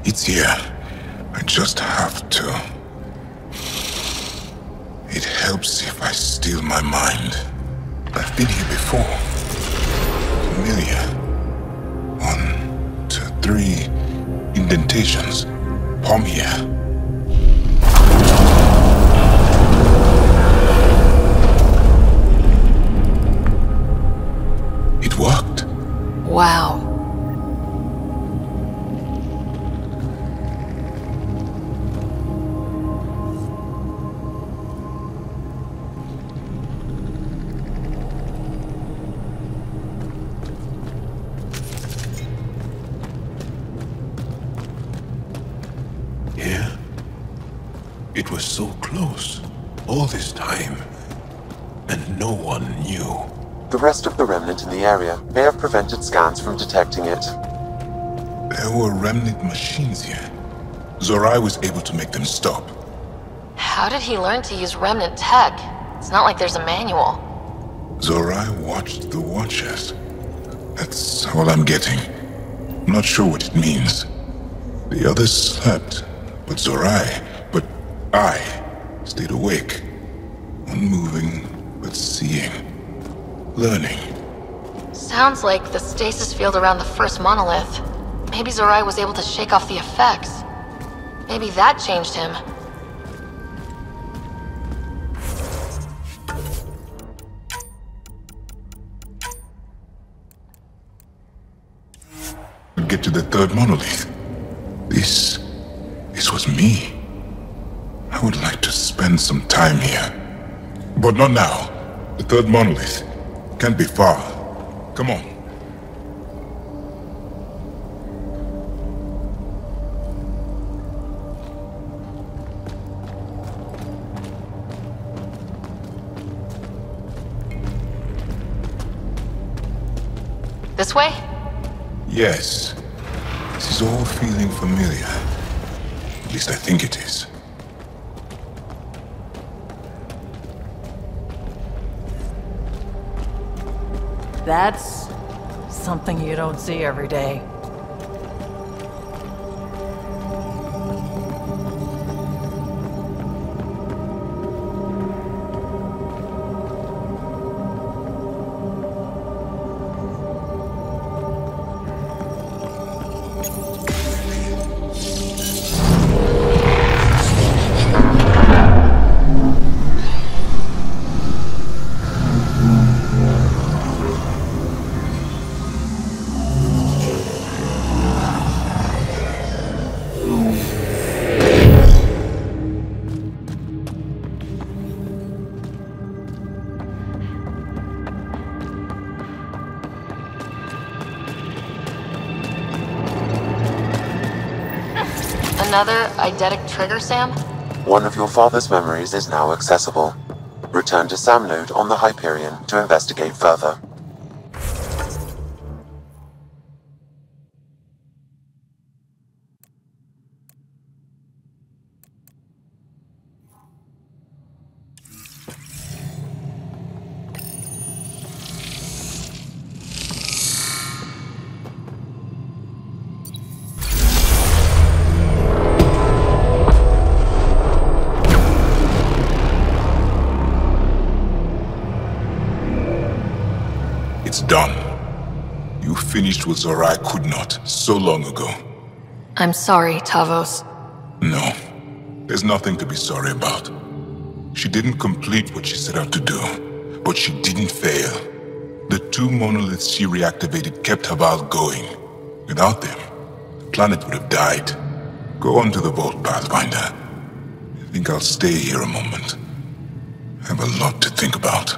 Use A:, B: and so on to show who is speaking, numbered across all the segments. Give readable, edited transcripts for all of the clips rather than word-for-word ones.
A: It's here. I just have to. It helps if I steal my mind. I've been here before. Familiar. 1, 2, 3 indentations. Palm here. It worked.
B: Wow.
A: It was so close, all this time, and no one knew.
C: The rest of the remnant in the area may have prevented scans from detecting it.
A: There were remnant machines here. Zorai was able to make them stop.
B: How did he learn to use remnant tech? It's not like there's a manual.
A: Zorai watched the Watchers. That's all I'm getting. I'm not sure what it means. The others slept, but I stayed awake, unmoving, but seeing, learning.
B: Sounds like the stasis field around the first monolith. Maybe Zorai was able to shake off the effects. Maybe that changed him.
A: Get to the third monolith. This was me. I would like to spend some time here. But not now. The third monolith can't be far. Come on.
B: This way?
A: Yes. This is all feeling familiar. At least I think it is.
D: That's something you don't see every day.
B: Another eidetic trigger, Sam?
C: One of your father's memories is now accessible. Return to Sam Node on the Hyperion to investigate further.
A: It's done. You finished what Zorai could not so long ago.
B: I'm sorry, Tavos.
A: No, there's nothing to be sorry about. She didn't complete what she set out to do, but she didn't fail. The two monoliths she reactivated kept Haval going. Without them, the planet would have died. Go on to the vault, Pathfinder. I think I'll stay here a moment. I have a lot to think about.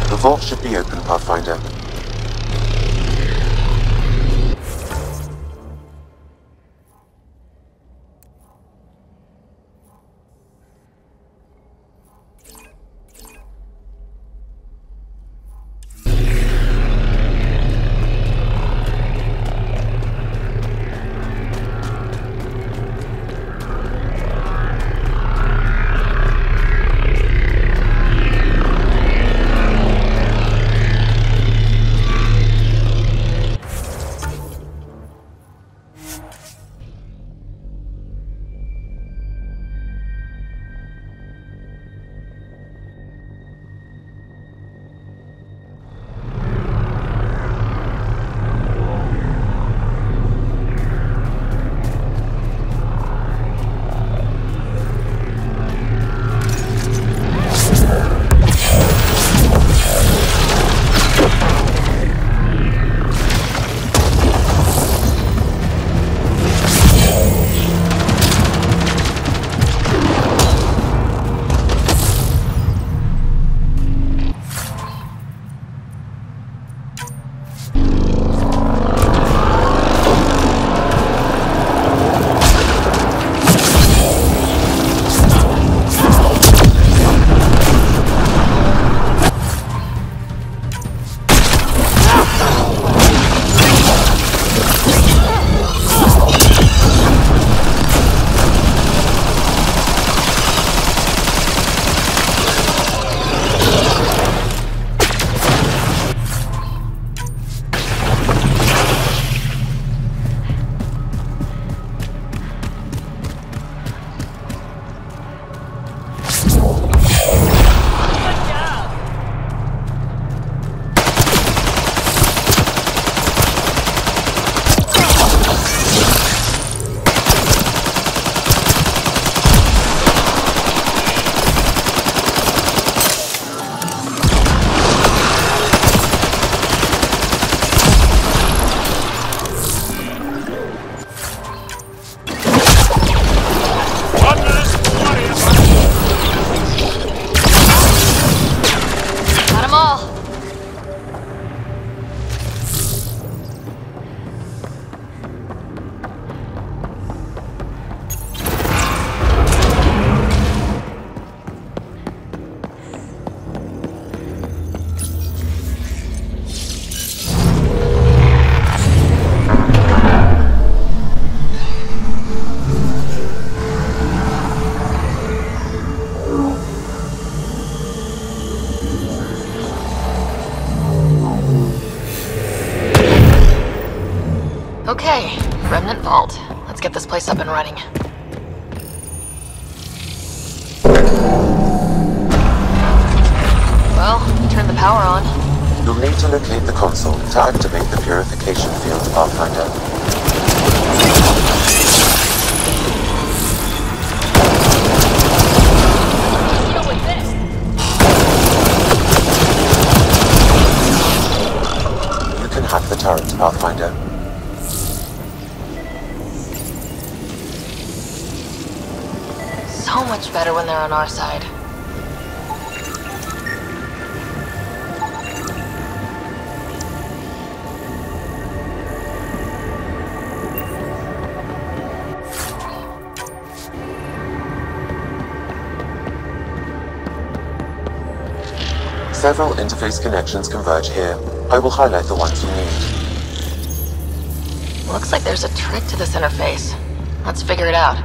C: The vault should be open, Pathfinder.
B: Okay, Remnant Vault. Let's get this place up and running. Well, turn the power on.
C: You'll need to locate the console to activate the purification field, Pathfinder.
B: Deal with this.
C: You can hack the turret, Pathfinder.
B: So much better when they're on our side.
C: Several interface connections converge here. I will highlight the ones you need.
B: Looks like there's a trick to this interface. Let's figure it out.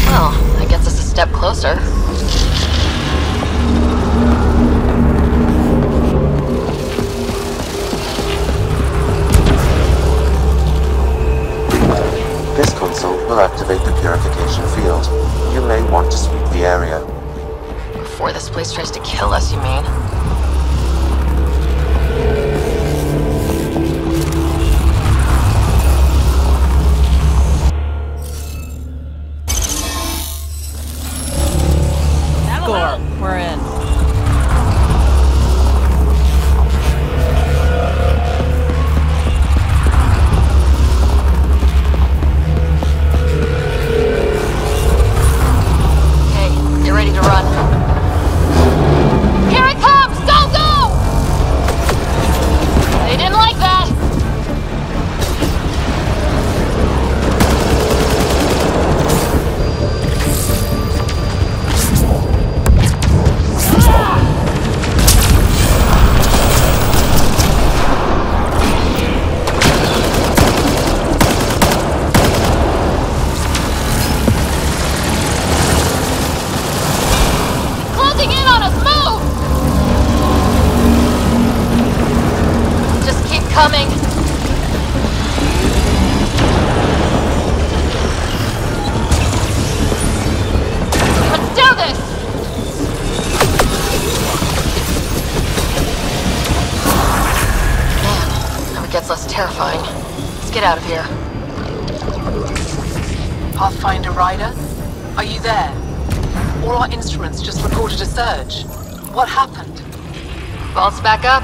B: Well, that gets us a step closer.
C: This console will activate the purification field. You may want to sweep the area.
B: Before this place tries to kill us, you mean?
D: Score. We're in.
B: Okay, get ready to run. Here it comes! Go, go! They didn't like that. Closing in on us! Move! Just keep coming. Let's do this! Man, now it gets less terrifying. Let's get out of here.
E: Pathfinder Rider? Are you there? All our instruments just recorded a surge. What happened?
B: Vault's back up.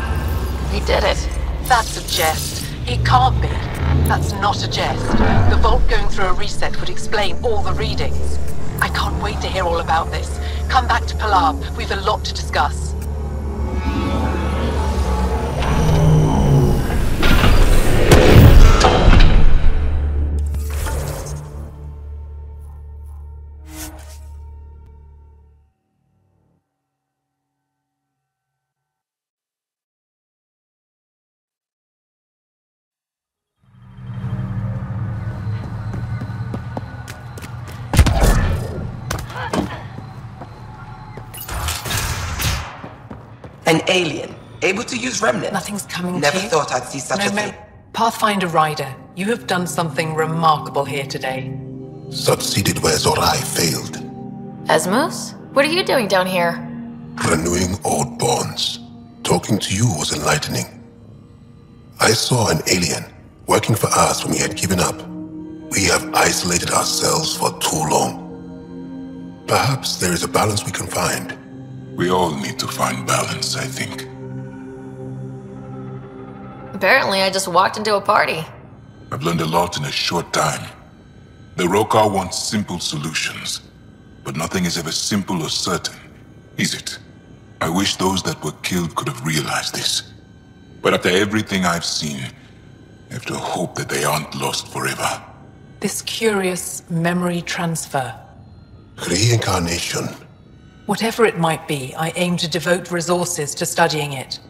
B: We did it.
E: That's a jest. It can't be. That's not a jest. The vault going through a reset would explain all the readings. I can't wait to hear all about this. Come back to Palab. We've a lot to discuss.
F: An alien, able to use remnant.
E: Nothing's coming
F: Never
E: to you?
F: thought I'd see such a thing.
E: Pathfinder Rider, you have done something remarkable here today.
A: Succeeded where Zorai failed.
B: Esmos? What are you doing down here?
A: Renewing old bonds. Talking to you was enlightening. I saw an alien working for us when we had given up. We have isolated ourselves for too long. Perhaps there is a balance we can find. We all need to find balance, I think.
B: Apparently, I just walked into a party.
A: I've learned a lot in a short time. The Rokar wants simple solutions, but nothing is ever simple or certain, is it? I wish those that were killed could have realized this. But after everything I've seen, I have to hope that they aren't lost forever.
E: This curious memory transfer.
A: Reincarnation.
E: Whatever it might be, I aim to devote resources to studying it.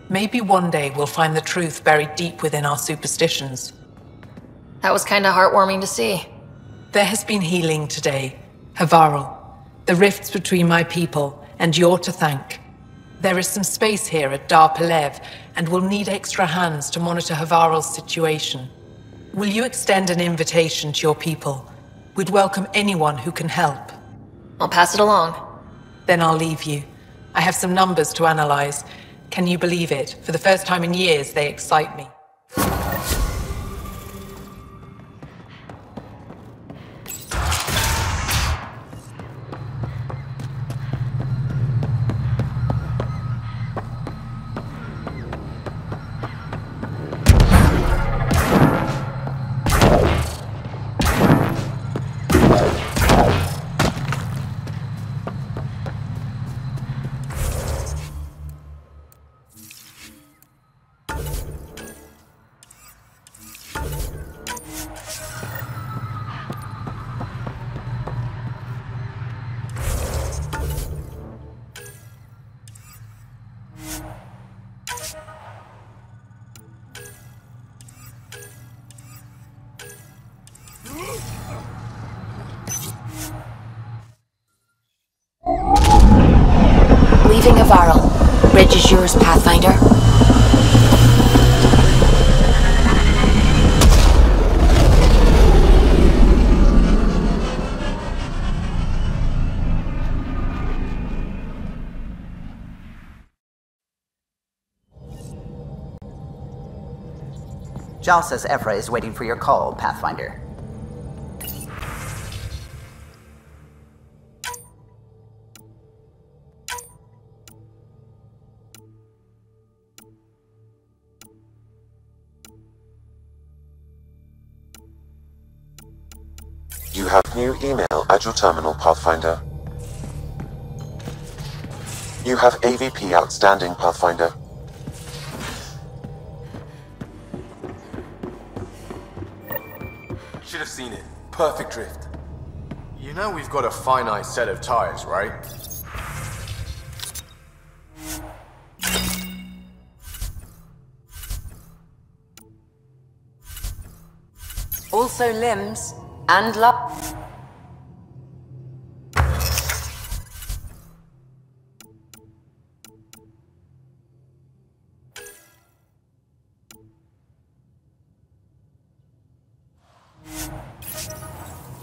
E: Maybe one day we'll find the truth buried deep within our superstitions.
B: That was kinda heartwarming to see.
E: There has been healing today, Havarl. The rifts between my people, and you're to thank. There is some space here at Dar Pelev, and we'll need extra hands to monitor Havarl's situation. Will you extend an invitation to your people? We'd welcome anyone who can help.
B: I'll pass it along.
E: Then I'll leave you. I have some numbers to analyze. Can you believe it? For the first time in years, they excite me.
B: bridge is yours, Pathfinder.
G: Jal says Ephra is waiting for your call, Pathfinder.
C: You have new email at your terminal, Pathfinder. You have AVP outstanding, Pathfinder.
H: Should have seen it. Perfect drift. You know we've got a finite set of tires, right?
I: Also limbs and love.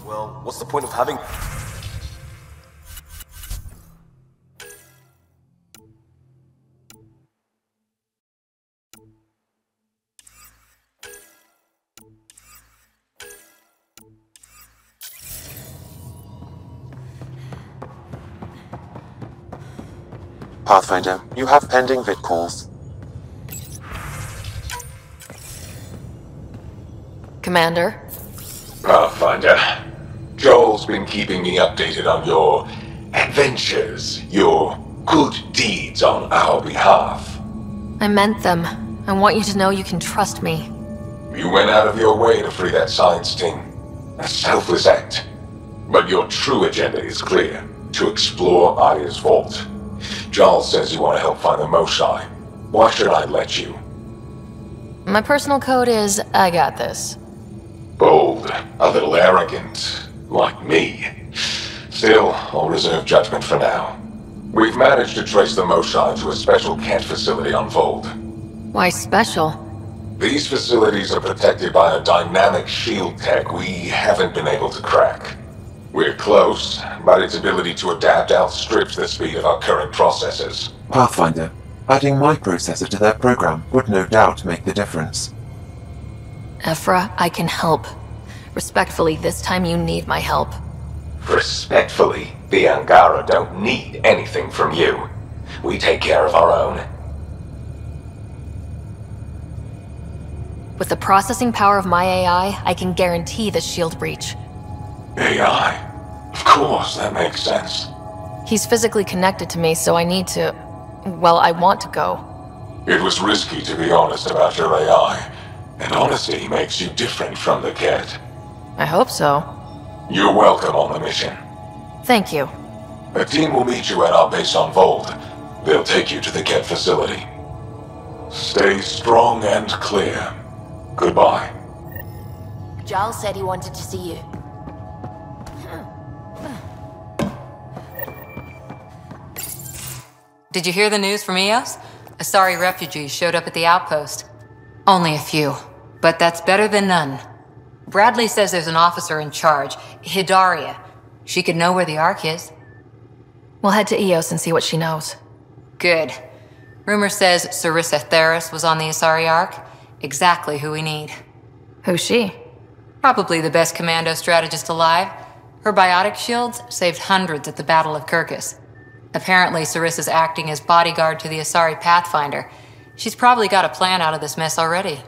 H: Well, what's the point of having...
C: Pathfinder, you have pending vid calls.
B: Commander?
A: Pathfinder, Joel's been keeping me updated on your adventures, your good deeds on our behalf.
B: I meant them. I want you to know you can trust me.
A: You went out of your way to free that science team. A selfless act. But your true agenda is clear. To explore Aya's vault. Joel says you want to help find the Mosai. Why should I let you?
B: My personal code is, I got this.
A: Bold, a little arrogant, like me. Still, I'll reserve judgment for now. We've managed to trace the Mosai to a special Kent facility on Vold.
B: Why special?
A: These facilities are protected by a dynamic shield tech we haven't been able to crack. We're close, but its ability to adapt outstrips the speed of our current processors.
C: Pathfinder, adding my processor to their program would no doubt make the difference.
B: Ephra, I can help. Respectfully, this time you need my help.
A: Respectfully, the Angara don't need anything from you. We take care of our own.
B: With the processing power of my AI, I can guarantee the shield breach.
A: AI? Of course, that makes sense.
B: He's physically connected to me, so I need to... well, I want to go.
A: It was risky to be honest about your AI, and honesty makes you different from the Kett.
B: I hope so.
A: You're welcome on the mission.
B: Thank you.
A: A team will meet you at our base on Vold. They'll take you to the Kett facility. Stay strong and clear. Goodbye.
B: Giles said he wanted to see you.
I: Did you hear the news from Eos? Asari refugees showed up at the outpost. Only a few, but that's better than none. Bradley says there's an officer in charge, Hidaria. She could know where the Ark is.
B: We'll head to Eos and see what she knows.
I: Good. Rumor says Sarissa Theris was on the Asari Ark. Exactly who we need.
B: Who's she?
I: Probably the best commando strategist alive. Her biotic shields saved hundreds at the Battle of Kirkus. Apparently, Sarissa's acting as bodyguard to the Asari Pathfinder. She's probably got a plan out of this mess already.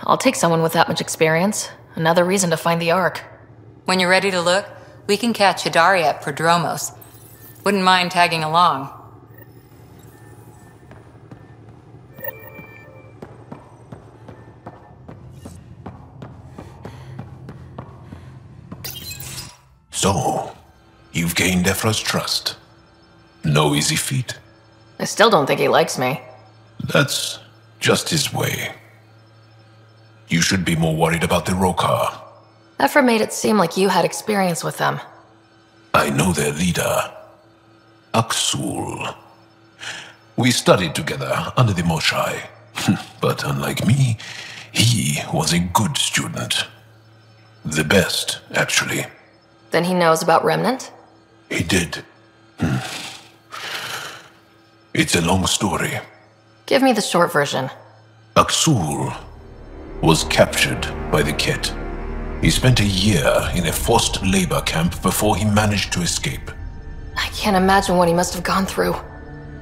B: I'll take someone with that much experience. Another reason to find the Ark.
I: When you're ready to look, we can catch Hidaria at Prodromos. Wouldn't mind tagging along.
A: So, you've gained Ephra's trust. No easy feat.
B: I still don't think he likes me.
A: That's just his way. You should be more worried about the Rokar.
B: Ephra made it seem like you had experience with them.
J: I know their leader, Aksul. We studied together under the Moshai. But unlike me, he was a good student. The best, actually.
B: Then he knows about Remnant?
J: He did. It's a long story.
B: Give me the short version.
J: Aksul was captured by the Ket. He spent a year in a forced labor camp before he managed to escape.
B: I can't imagine what he must have gone through.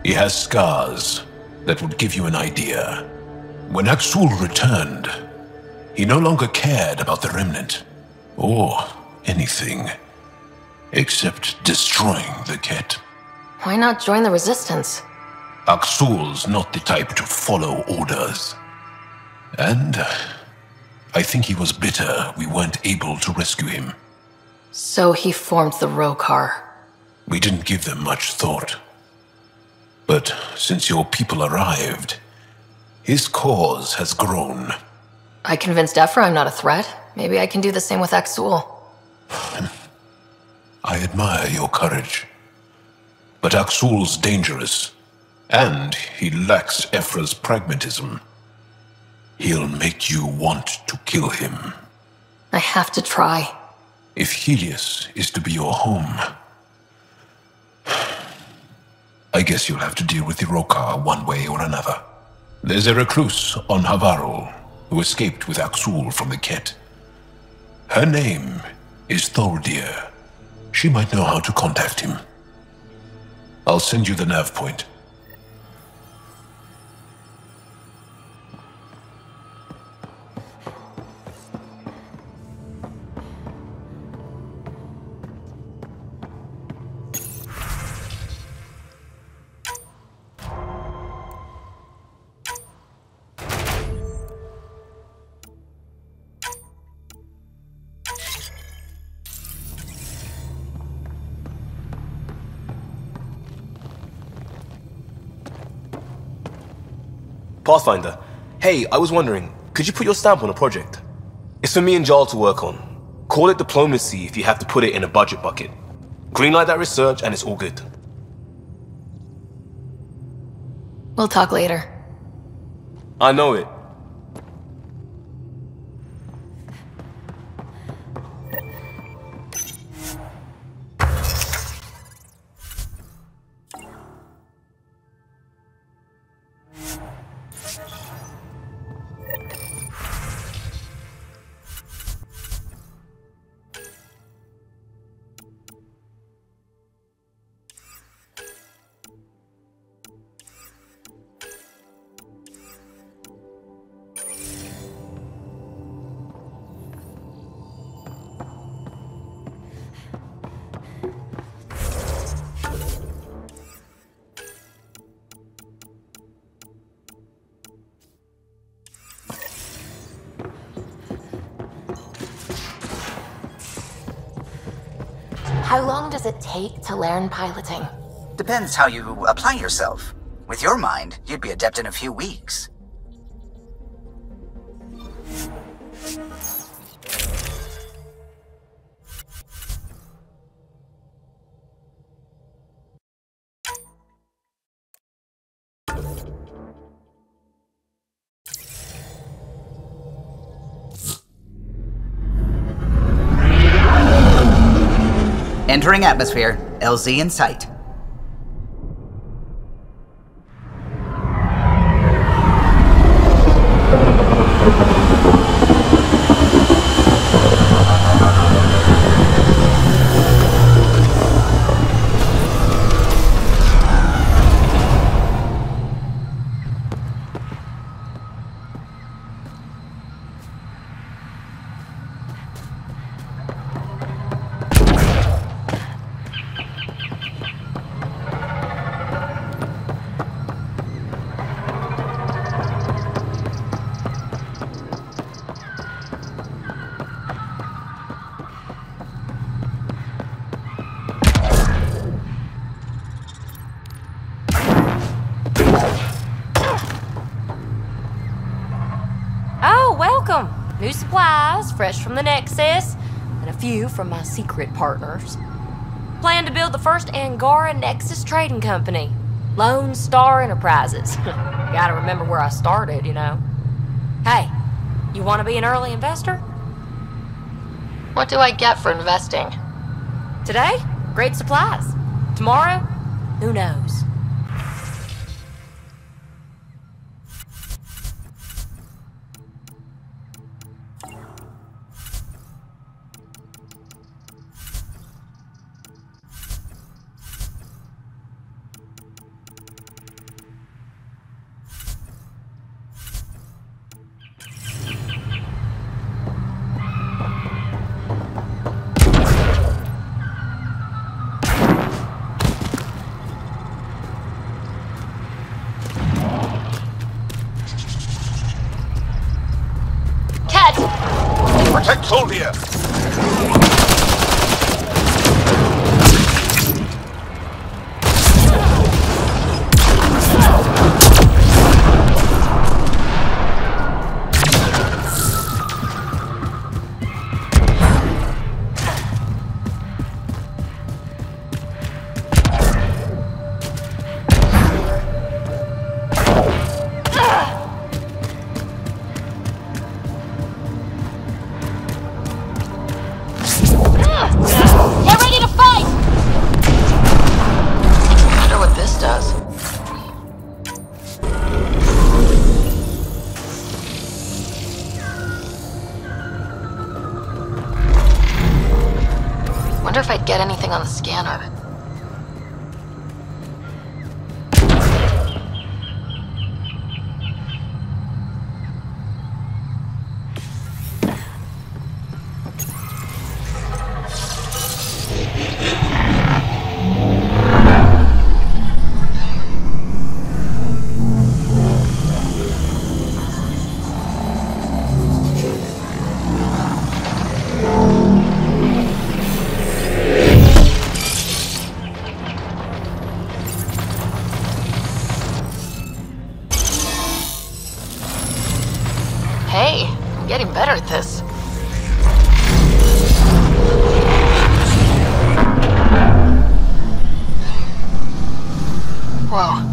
J: He has scars that would give you an idea. When Aksul returned, he no longer cared about the Remnant, or anything, except destroying the Ket.
B: Why not join the Resistance?
J: Aksul's not the type to follow orders. And I think he was bitter we weren't able to rescue him.
B: So he formed the Rokar.
J: We didn't give them much thought. But since your people arrived, his cause has grown.
B: I convinced Ephra I'm not a threat. Maybe I can do the same with Aksul.
J: I admire your courage. But Aksul's dangerous, and he lacks Ephra's pragmatism. He'll make you want to kill him.
B: I have to try.
J: If Helios is to be your home, I guess you'll have to deal with the Rokar one way or another. There's a recluse on Havarul who escaped with Aksul from the Ket. Her name is Thordir. She might know how to contact him. I'll send you the nav point.
K: Pathfinder, hey, I was wondering, could you put your stamp on a project? It's for me and Jarl to work on. Call it diplomacy if you have to put it in a budget bucket. Greenlight that research and it's all good.
B: We'll talk later.
K: I know it.
B: How long does it take to learn piloting?
G: Depends how you apply yourself. With your mind, you'd be adept in a few weeks. Entering atmosphere. LZ in sight.
L: New supplies, fresh from the Nexus, and a few from my secret partners. Plan to build the first Angara Nexus trading company. Lone Star Enterprises. Gotta remember where I started, you know. Hey, you want to be an early investor?
B: What do I get for investing?
L: Today, great supplies. Tomorrow, who knows?
J: Protect Soldier!
B: Wonder if I'd get anything on the scanner. Hey, I'm getting better at this. Whoa.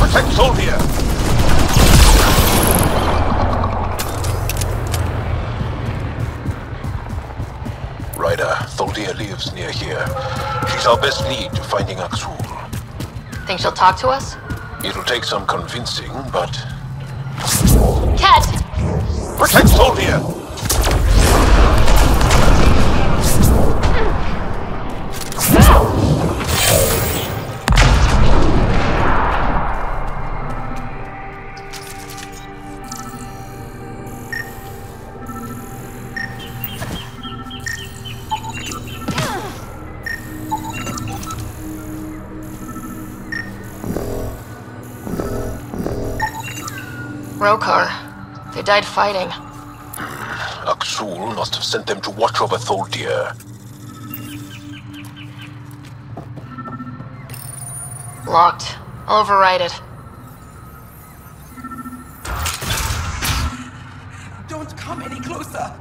J: Protect Soldier! Ryder, Soldier lives near here. She's our best lead to finding Aksul.
B: Think she'll talk to us?
J: It'll take some convincing, but...
B: Cat!
J: Protect Soldier!
B: Rokar. They died fighting.
J: Aksul must have sent them to watch over Tholdir.
B: Locked. I'll override it.
F: Don't come any closer.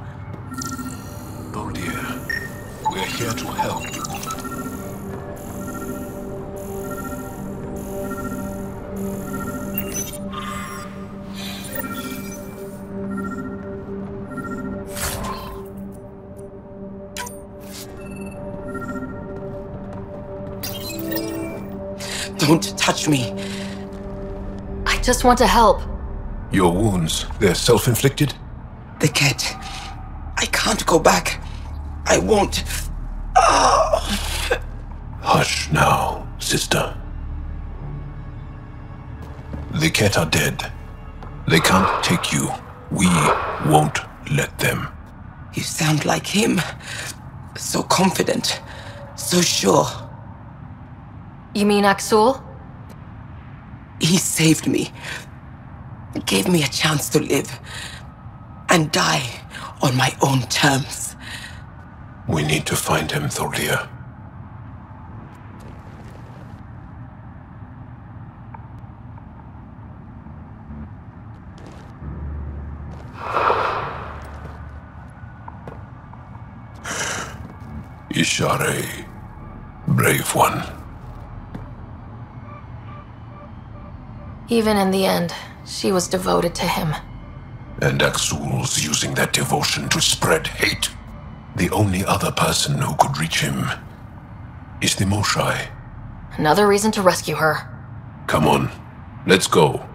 J: Tholdir, we're here to help.
F: Don't touch me.
B: I just want to help.
J: Your wounds, they're self-inflicted?
F: The cat. I can't go back. I won't. Oh.
J: Hush now, sister. The Ket are dead. They can't take you. We won't let them.
F: You sound like him. So confident. So sure.
B: You mean Aksul?
F: He saved me. Gave me a chance to live. And die on my own terms.
J: We need to find him, Tholdir. Ishare, brave one.
B: Even in the end, she was devoted to him.
J: And Aksul's using that devotion to spread hate. The only other person who could reach him is the Moshai.
B: Another reason to rescue her.
J: Come on, let's go.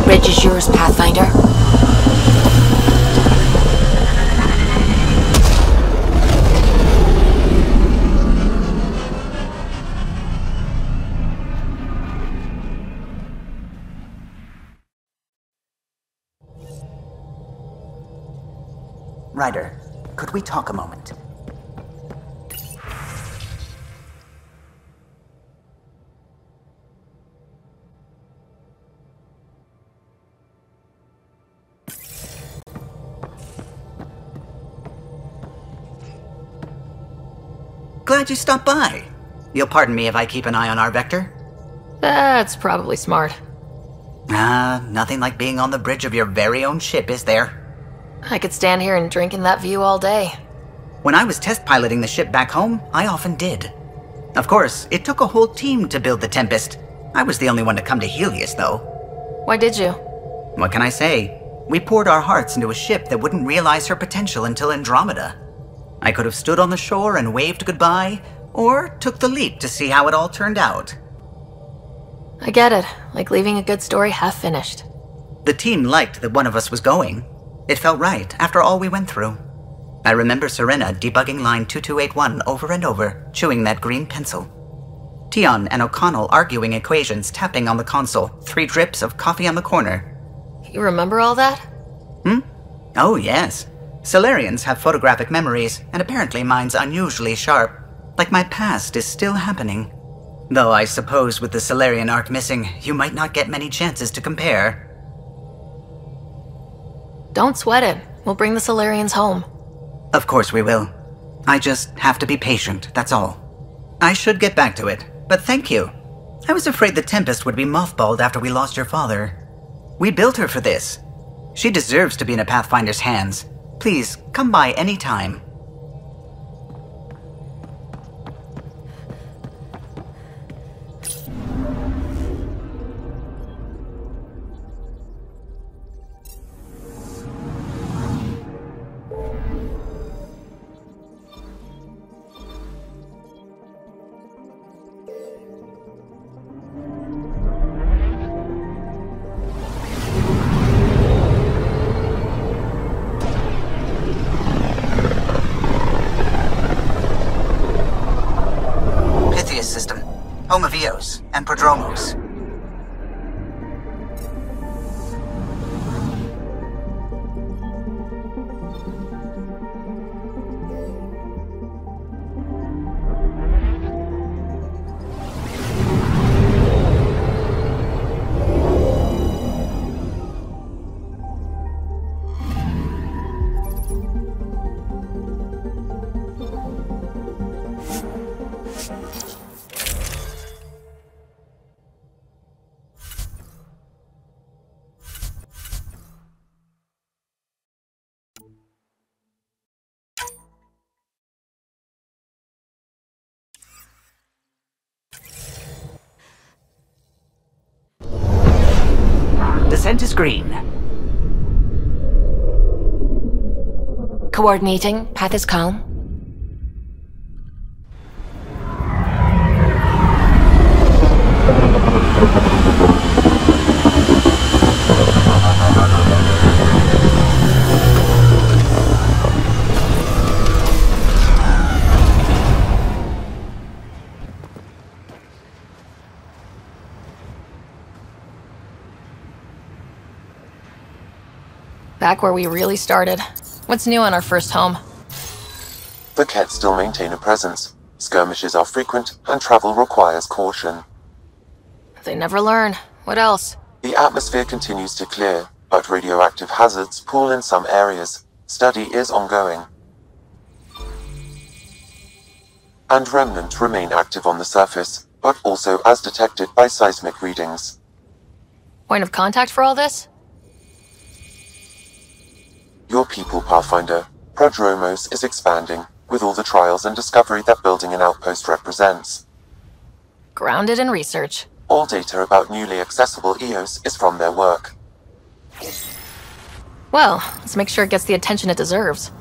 B: Bridge is yours, Pathfinder.
G: Ryder, could we talk a moment? Glad you stopped by. You'll pardon me if I keep an eye on our vector?
B: That's probably smart.
G: Nothing like being on the bridge of your very own ship, is there?
B: I could stand here and drink in that view all day.
G: When I was test piloting the ship back home, I often did. Of course, it took a whole team to build the Tempest. I was the only one to come to Helios, though.
B: Why did you?
G: What can I say? We poured our hearts into a ship that wouldn't realize her potential until Andromeda. I could have stood on the shore and waved goodbye, or took the leap to see how it all turned out.
B: I get it, like leaving a good story half finished.
G: The team liked that one of us was going. It felt right after all we went through. I remember Serena debugging line 2281 over and over, chewing that green pencil. Tion and O'Connell arguing equations, tapping on the console, 3 drips of coffee on the corner.
B: You remember all that?
G: Oh, yes. Solarians have photographic memories, and apparently mine's unusually sharp. Like my past is still happening. Though I suppose with the Solarian arc missing, you might not get many chances to compare.
B: Don't sweat it. We'll bring the Solarians home.
G: Of course we will. I just have to be patient, that's all. I should get back to it, but thank you. I was afraid the Tempest would be mothballed after we lost your father. We built her for this. She deserves to be in a Pathfinder's hands. Please, come by any time. System, home of Eos and Prodromos. Descent is green.
B: Coordinating. Path is calm. Back where we really started. What's new on our first home?
C: The Ket still maintain a presence. Skirmishes are frequent, and travel requires caution.
B: They never learn. What else?
C: The atmosphere continues to clear, but radioactive hazards pool in some areas. Study is ongoing. And remnant remain active on the surface, but also as detected by seismic readings.
B: Point of contact for all this?
C: Your people, Pathfinder. Prodromos is expanding, with all the trials and discovery that building an outpost represents.
B: Grounded in research.
C: All data about newly accessible Eos is from their work.
B: Well, let's make sure it gets the attention it deserves.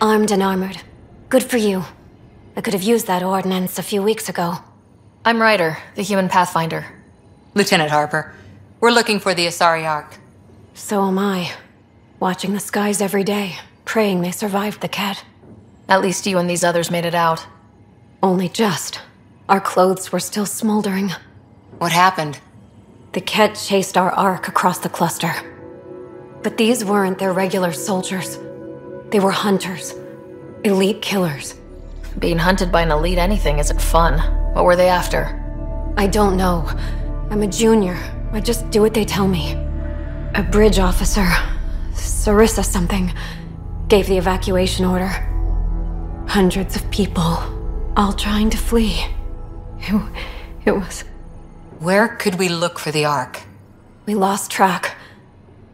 M: Armed and armored. Good for you. I could have used that ordnance a few weeks ago.
B: I'm Ryder, the human pathfinder.
I: Lieutenant Harper, we're looking for the Asari Ark.
M: So am I. Watching the skies every day, praying they survived the Ket.
B: At least you and these others made it out.
M: Only just. Our clothes were still smoldering.
I: What happened?
M: The Ket chased our Ark across the cluster. But these weren't their regular soldiers. They were hunters. Elite killers.
B: Being hunted by an elite anything isn't fun. What were they after?
M: I don't know. I'm a junior. I just do what they tell me. A bridge officer, Sarissa something, gave the evacuation order. Hundreds of people, all trying to flee. It was...
I: Where could we look for the Ark?
M: We lost track.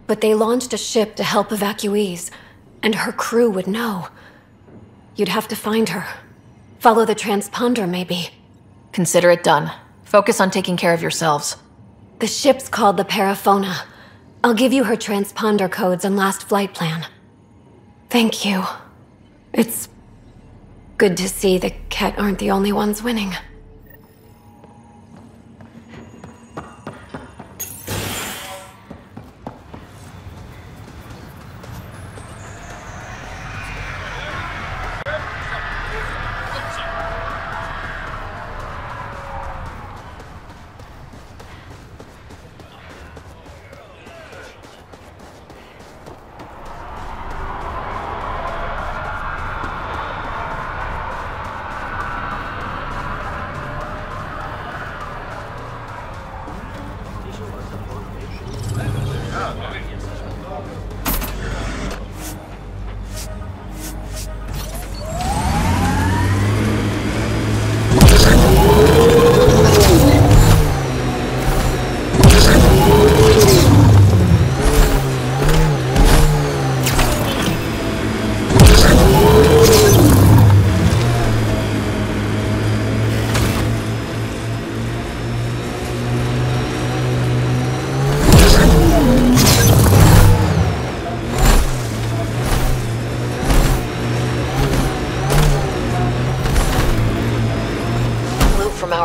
M: But they launched a ship to help evacuees, and her crew would know. You'd have to find her. Follow the transponder, maybe.
B: Consider it done. Focus on taking care of yourselves.
M: The ship's called the Paraphona. I'll give you her transponder codes and last flight plan. Thank you. It's good to see the Ket aren't the only ones winning.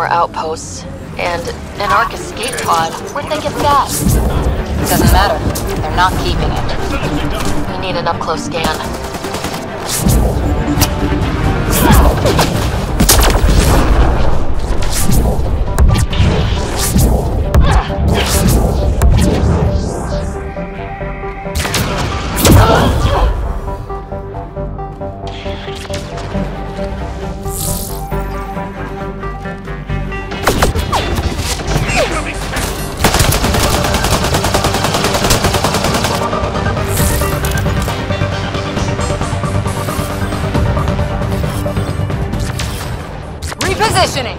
B: Outposts, and an Ark escape pod. Where'd they get that?
I: Doesn't matter. They're not keeping it.
B: We need an up-close scan.
I: Repositioning!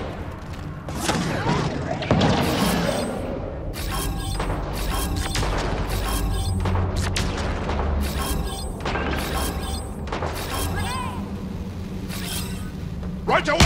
A: Right away!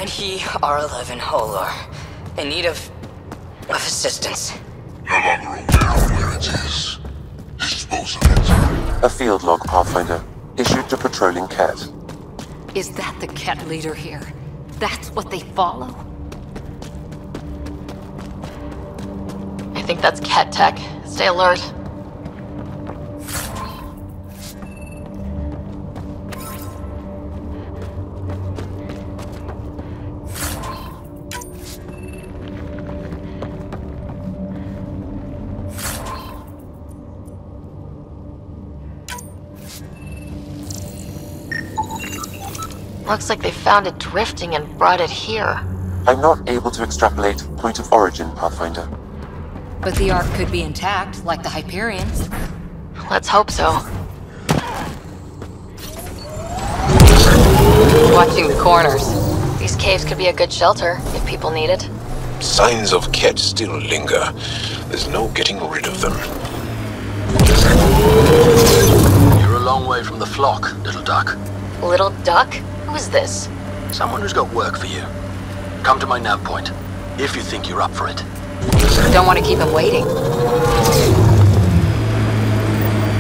N: He are alive and whole or in need of assistance.
A: No longer aware of where it is. Dispose of it.
C: A field log, Pathfinder, issued to patrolling Ket.
I: Is that the Ket leader here? That's what they follow?
B: I think that's Ket tech. Stay alert. Looks like they found it drifting and brought it here.
C: I'm not able to extrapolate point of origin, Pathfinder.
I: But the Ark could be intact, like the Hyperions.
B: Let's hope so.
I: Watching the corners.
B: These caves could be a good shelter, if people need it.
J: Signs of Ket still linger. There's no getting rid of them.
O: You're a long way from the flock, little duck.
B: Little duck? Who is this?
O: Someone who's got work for you. Come to my nav point, if you think you're up for it.
I: Don't want to keep him waiting.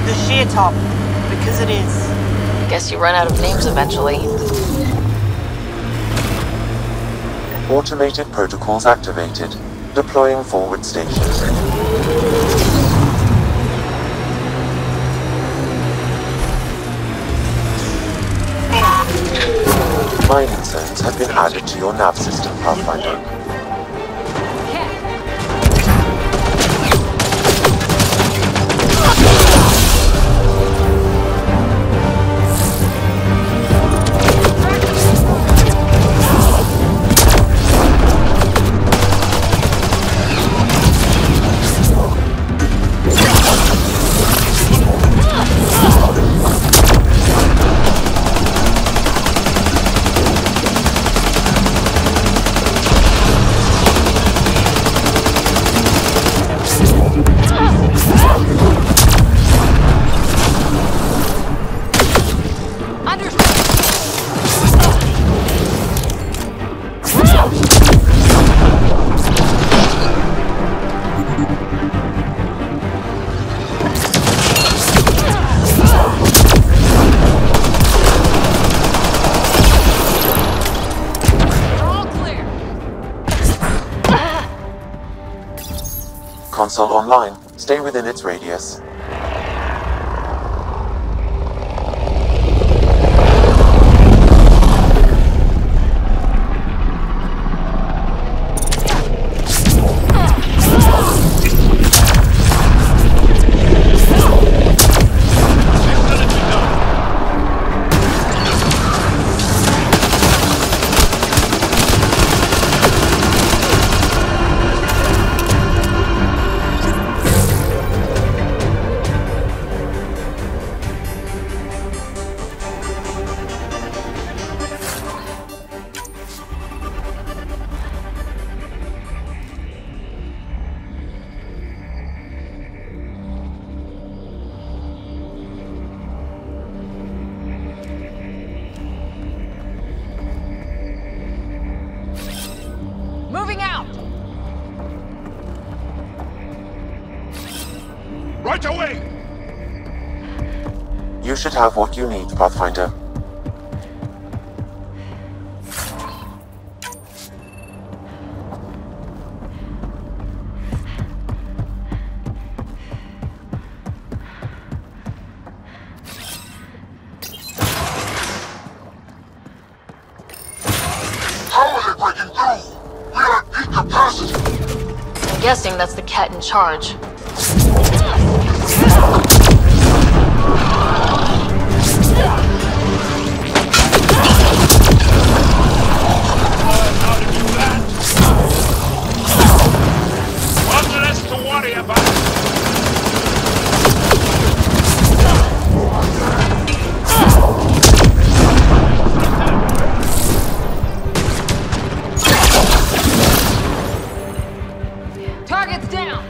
P: The sheer top, because it is.
B: Guess you run out of names eventually.
C: Automated protocols activated. Deploying forward station. Mining zones have been added to your nav system, Pathfinder. Console online. Stay within its radius.
L: Moving out!
A: Right away!
C: You should have what you need, Pathfinder.
B: I'm guessing that's the cat in charge.
A: One less to worry about.
L: Target's down!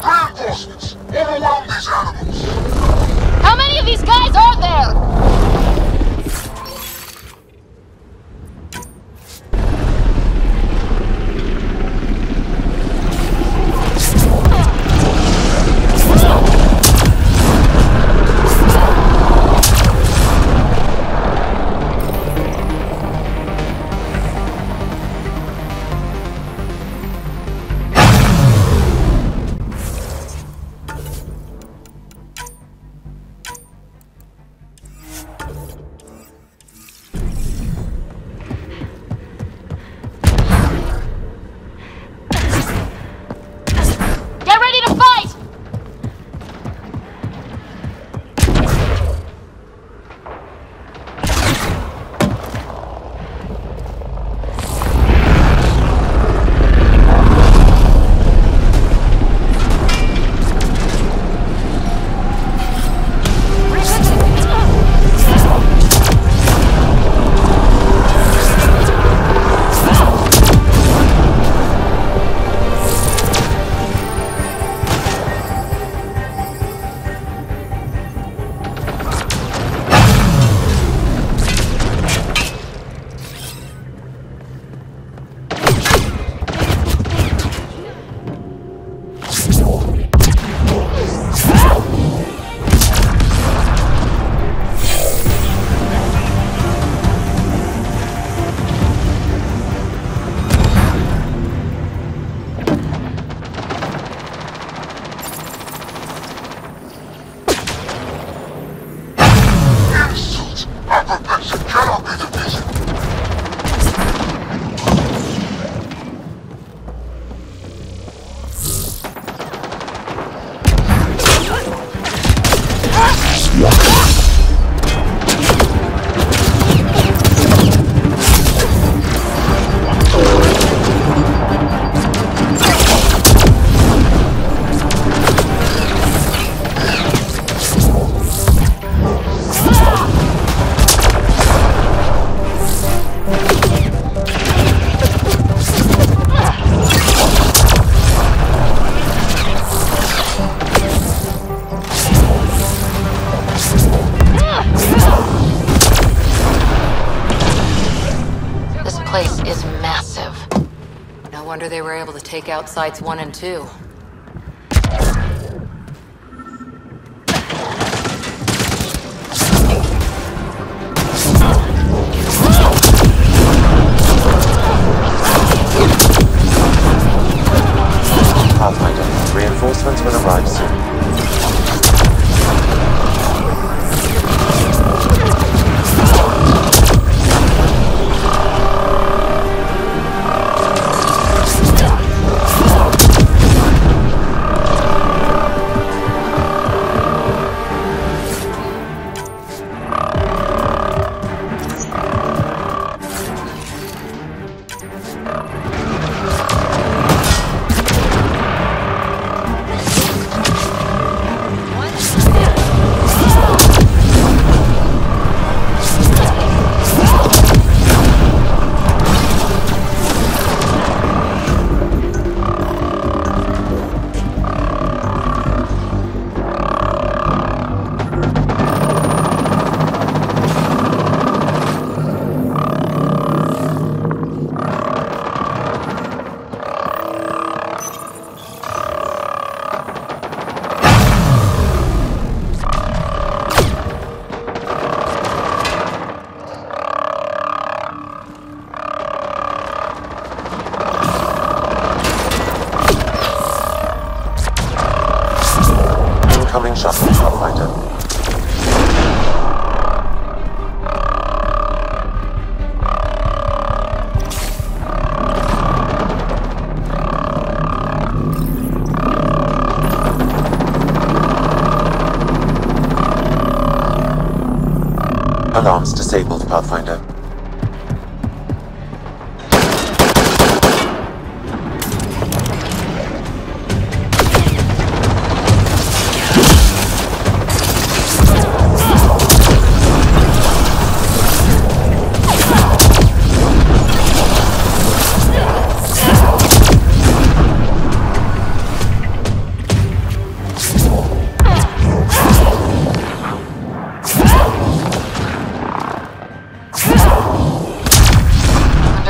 A: Reinforcements! Overwhelm these animals!
B: How many of these guys are there?
I: wonder they were able to take out Sites 1 and 2.
C: Pathfinder, reinforcements will arrive soon. Incoming shuttle, Pathfinder. Alarms disabled, Pathfinder.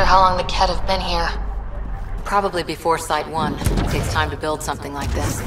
B: How long the Kett have been here?
I: Probably before Site 1. It takes time to build something like this.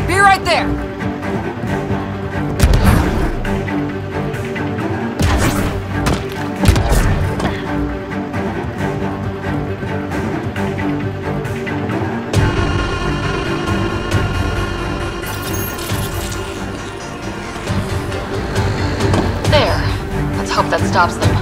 I: Be right there!
B: Let's hope that stops them.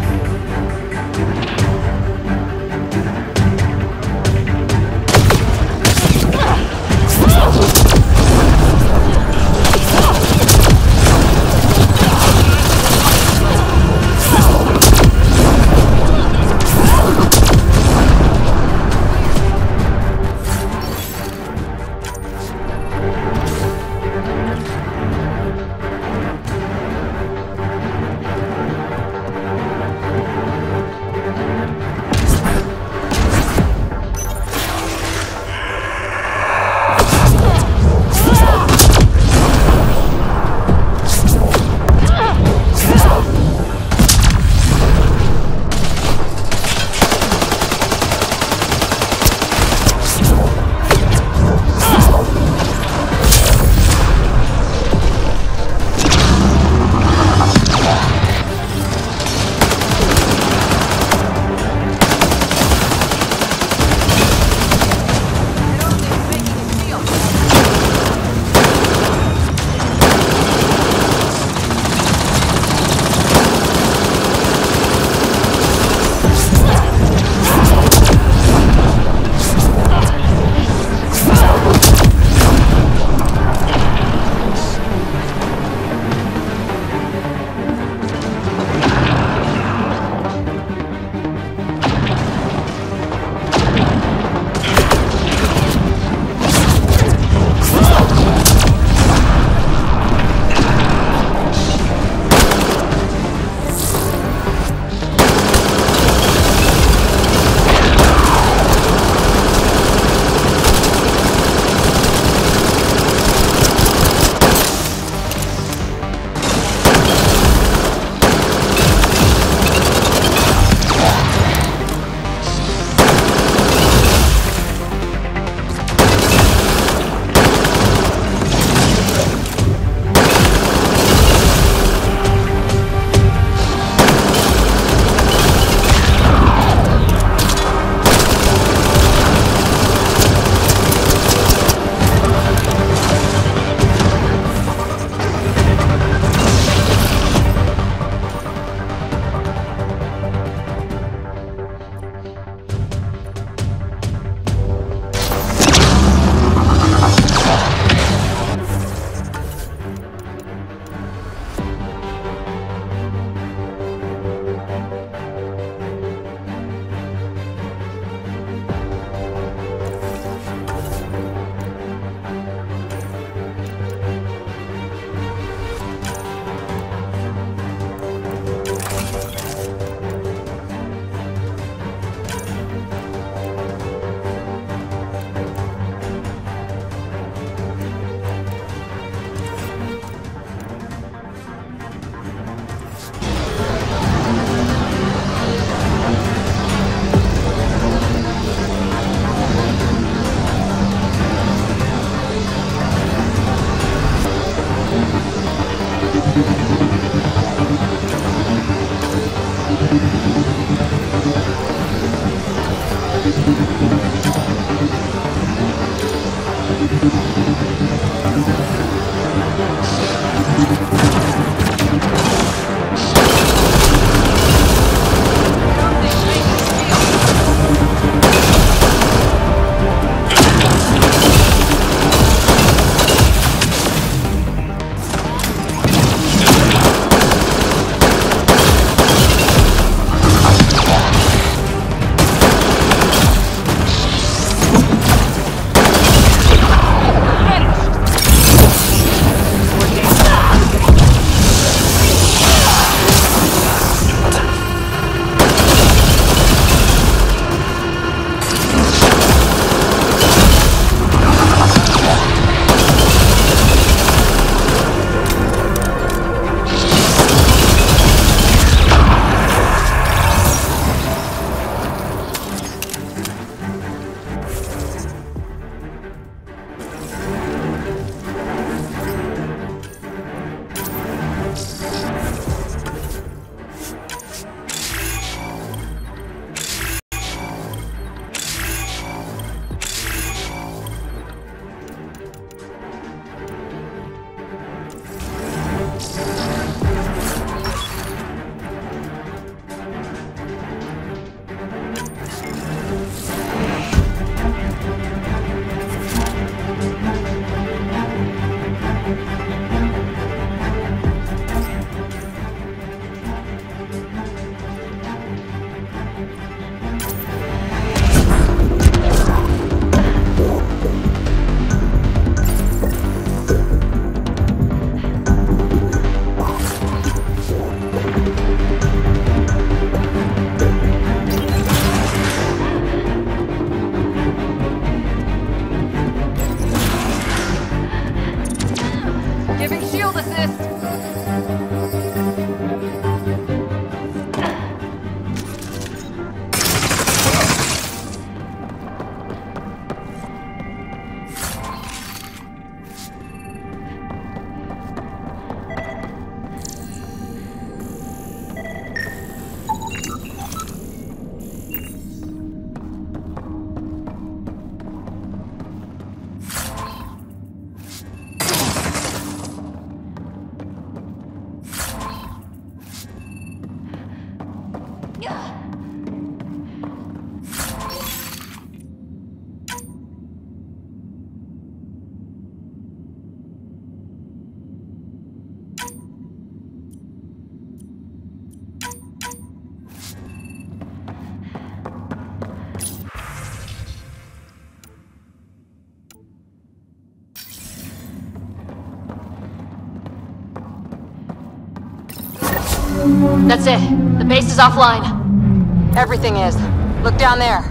B: That's it. The base is offline.
I: Everything is. Look down there.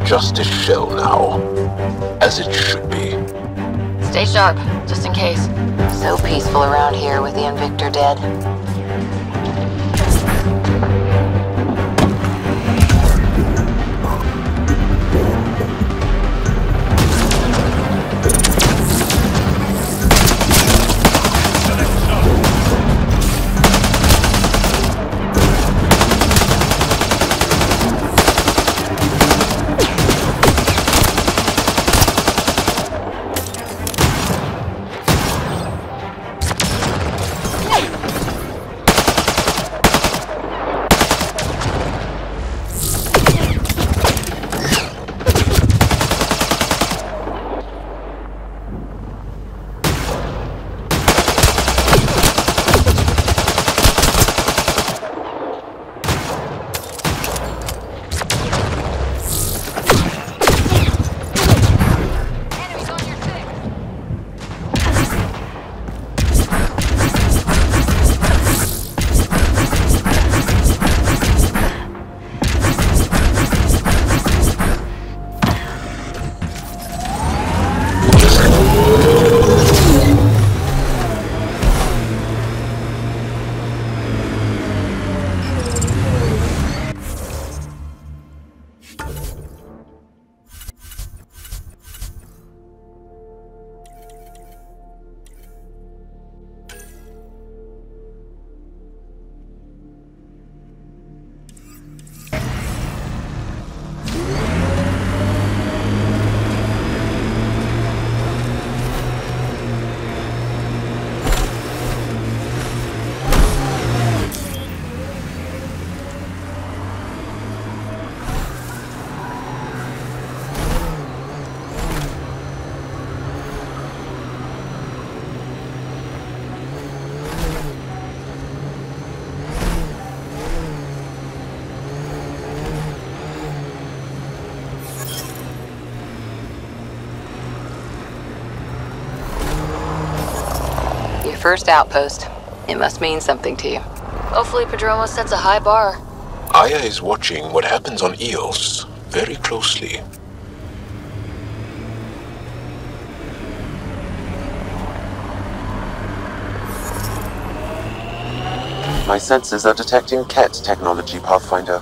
J: Just a shell now, as it should be.
B: Stay sharp, just in case.
I: So peaceful around here with the Invictor dead. First outpost. It must mean something to you.
B: Hopefully Padromo sets a high bar.
J: Aya is watching what happens on Eos very closely.
C: My sensors are detecting Ket technology, Pathfinder.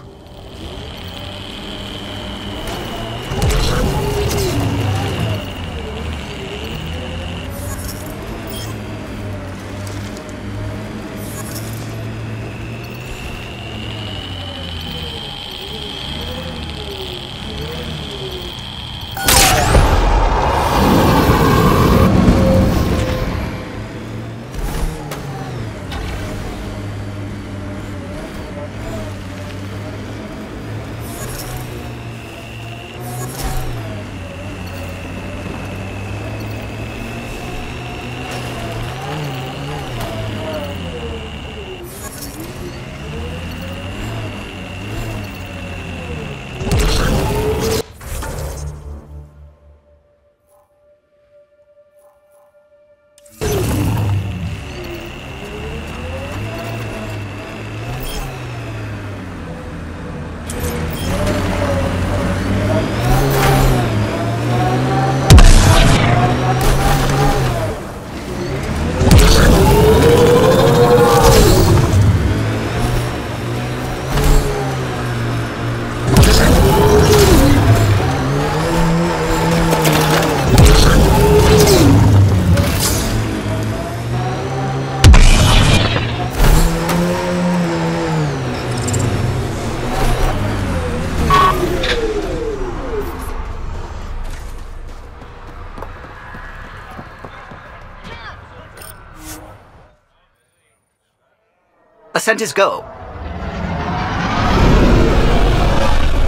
G: Ascent is go.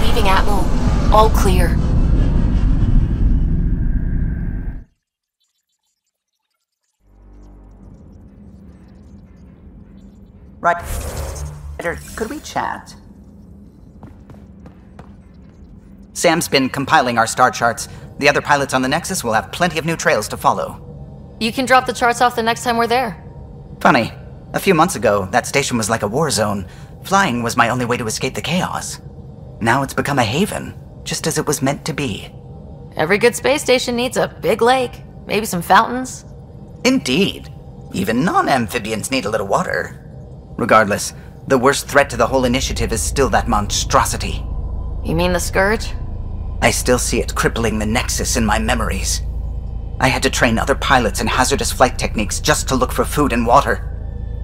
B: Leaving Atmo. All clear.
G: Right. Could we chat? Sam's been compiling our star charts. The other pilots on the Nexus will have plenty of new trails to follow.
B: You can drop the charts off the next time we're there.
G: Funny. A few months ago, that station was like a war zone. Flying was my only way to escape the chaos. Now it's become a haven, just as it was meant to be.
B: Every good space station needs a big lake, maybe some fountains.
G: Indeed. Even non-amphibians need a little water. Regardless, the worst threat to the whole initiative is still that monstrosity.
B: You mean the Scourge?
G: I still see it crippling the Nexus in my memories. I had to train other pilots in hazardous flight techniques just to look for food and water.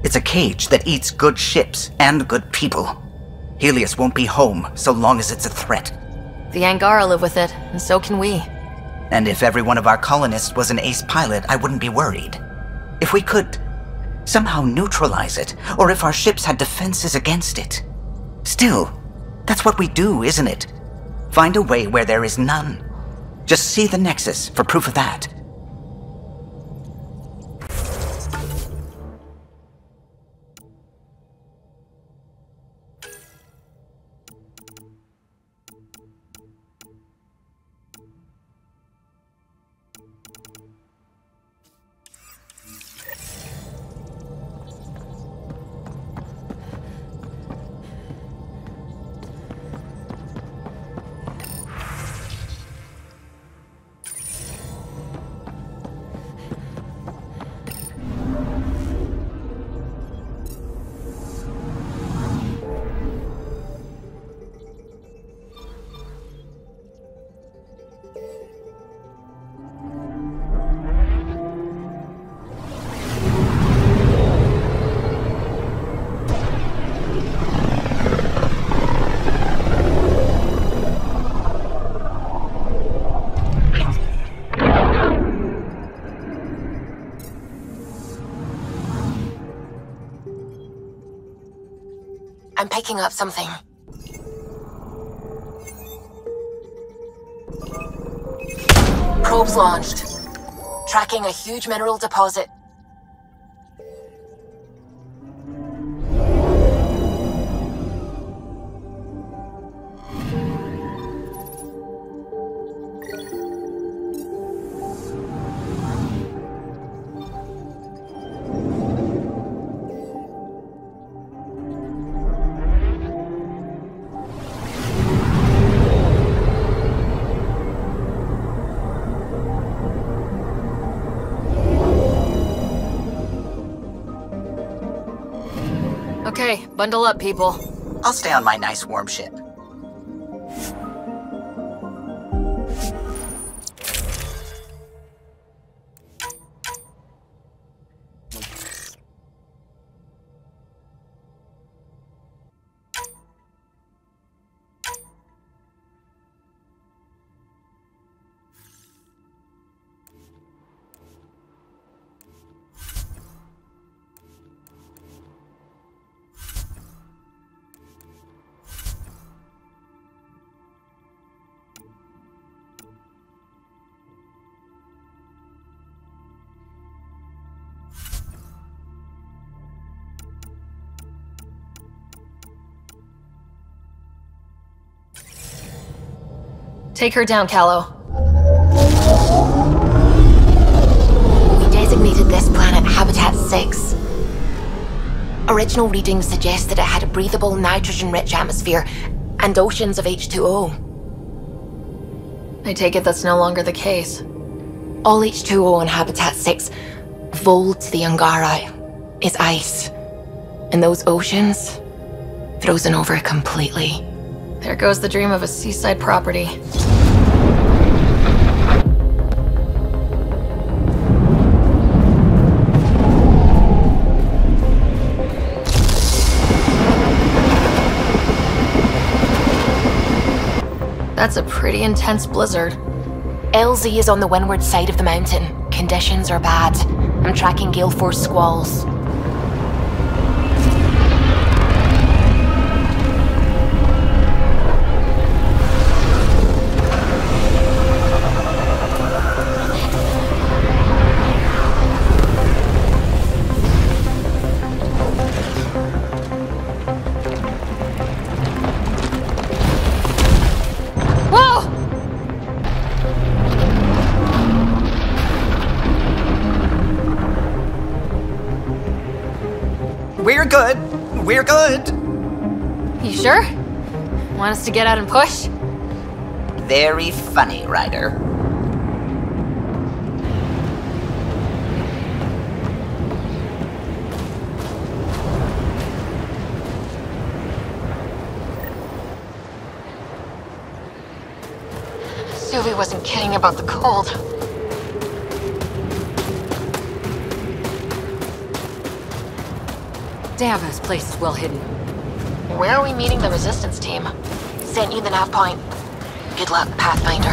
G: It's a cage that eats good ships and good people. Helios won't be home so long as it's a threat.
B: The Angara live with it, and so can we.
G: And if every one of our colonists was an ace pilot, I wouldn't be worried. If we could somehow neutralize it, or if our ships had defenses against it. Still, that's what we do, isn't it? Find a way where there is none. Just see the Nexus for proof of that.
B: I'm picking up something. Probes launched. Tracking a huge mineral deposit. Okay, bundle up, people.
G: I'll stay on my nice warm ship.
B: Take her down, Callow. We designated this planet Habitat 6. Original readings suggest that it had a breathable, nitrogen-rich atmosphere and oceans of H2O. I take it that's no longer the case. All H2O on Habitat 6, vol to the Angara, is ice. And those oceans, frozen over completely. There goes the dream of a seaside property. That's a pretty intense blizzard. LZ is on the windward side of the mountain. Conditions are bad. I'm tracking gale force squalls.
G: We're good. We're good.
L: You sure? Want us to get out and push?
G: Very funny, Ryder.
B: Sylvie wasn't kidding about the cold.
L: Damn, this place is well hidden.
B: Where are we meeting the resistance team? Sent you the nav point. Good luck, Pathfinder.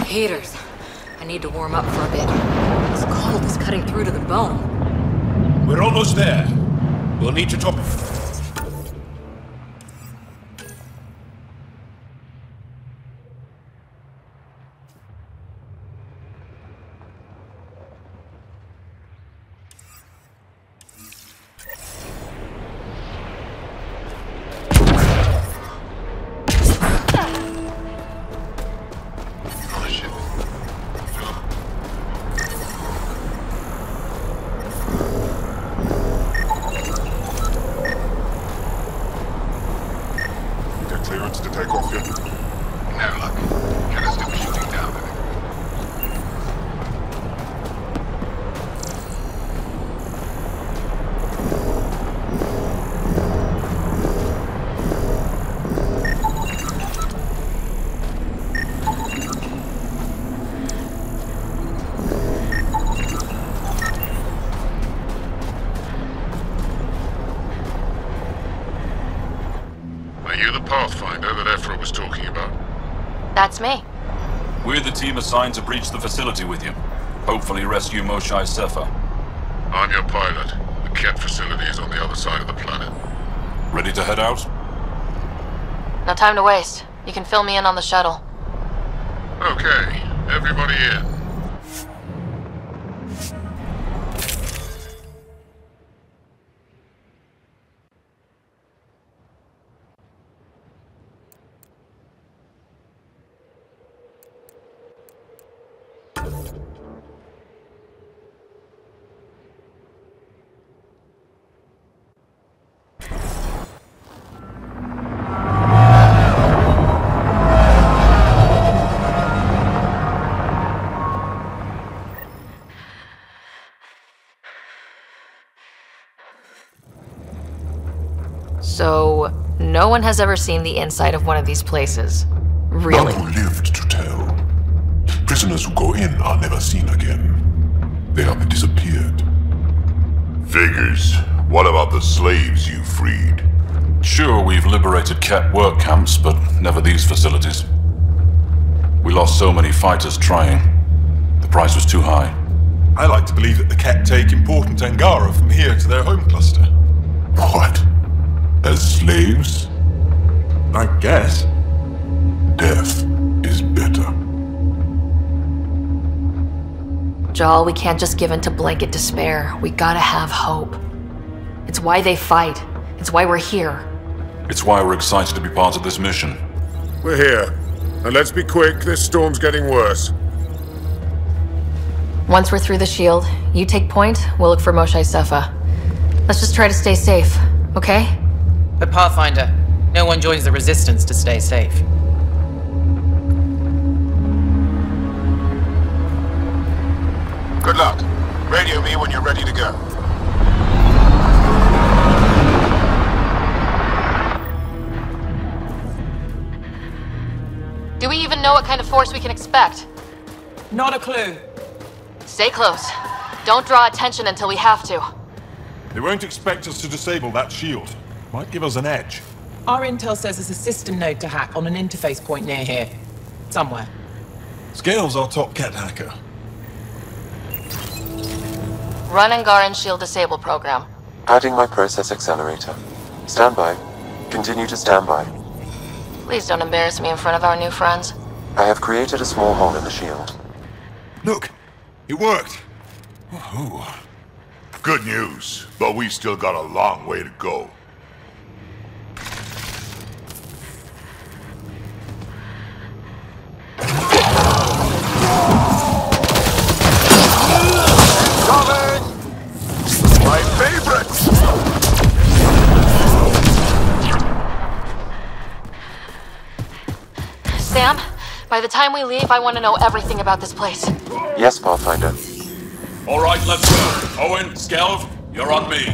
L: Heaters. I need to warm up for a bit. This cold is cutting through to the bone.
J: We're almost there. We'll need to talk.
A: Clearance to take off here.
Q: No luck. Can I still shooting down at it?
A: Are you the Pathfinder that Ephra was talking about?
B: That's me.
Q: We're the team assigned to breach the facility with you. Hopefully rescue Moshae Sefa.
A: I'm your pilot. The Ket facility is on the other side of the planet.
Q: Ready to head out?
B: No time to waste. You can fill me in on the shuttle.
A: Okay, everybody in.
B: So, no one has ever seen the inside of one of these places. Really?
A: None who lived to tell. Prisoners who go in are never seen again. They have disappeared. Figures. What about the slaves you freed?
Q: Sure, we've liberated Ket work camps, but never these facilities. We lost so many fighters trying. The price was too high.
R: I like to believe that the Ket take important Angara from here to their home cluster.
A: What? As slaves?
R: I guess.
A: Death is better.
B: Jal, we can't just give in to blanket despair. We gotta have hope. It's why they fight. It's why we're here.
Q: It's why we're excited to be part of this mission.
A: We're here. And let's be quick, this storm's getting worse.
B: Once we're through the shield, you take point, we'll look for Moshae Sefa. Let's just try to stay safe, okay?
S: But Pathfinder, no one joins the Resistance to stay safe.
A: Good luck. Radio me when you're ready to go.
B: Do we even know what kind of force we can expect?
S: Not a clue.
B: Stay close. Don't draw attention until we have to.
R: They won't expect us to disable that shield. Might give us an edge.
S: Our intel says there's a system node to hack on an interface point near here. Somewhere.
R: Scale's our top Ket hacker.
B: Run Angaran shield disable program.
C: Adding my process accelerator. Stand by. Continue to stand by.
B: Please don't embarrass me in front of our new friends.
C: I have created a small hole in the shield.
R: Look! It worked! Oh.
A: Good news, but we've still got a long way to go.
O: Coming! My favorite!
B: Sam, by the time we leave, I want to know everything about this place.
C: Yes, Pathfinder.
Q: All right, let's go. Owen, Skelv, you're on me.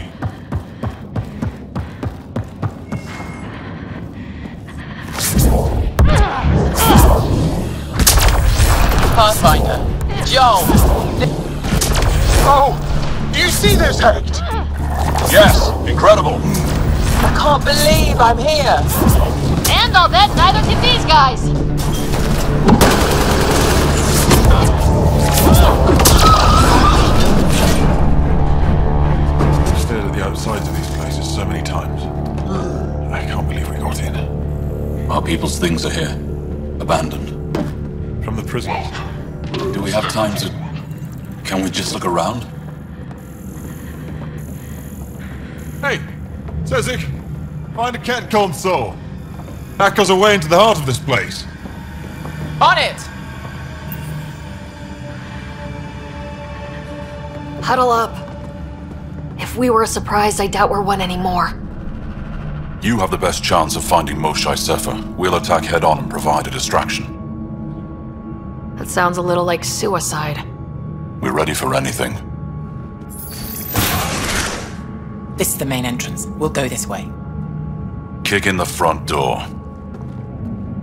P: Pathfinder. Joel!
O: Oh! Do you see this, Hate?
Q: Yes, incredible.
P: I can't believe I'm here!
B: And I'll bet neither did these guys!
R: I've stared at the outsides of these places so many times. I can't believe we got in.
Q: Our people's things are here. Abandoned.
R: From the prisoners.
Q: Do we have time to... Can we just look around?
R: Hey! Sezik! Find a cat console! That goes away into the heart of this place.
P: On it!
B: Huddle up. If we were a surprise, I doubt we're one anymore.
Q: You have the best chance of finding Moshae Sefer. We'll attack head-on and provide a distraction.
B: That sounds a little like suicide.
Q: We're ready for anything.
P: This is the main entrance. We'll go this way.
Q: Kick in the front door.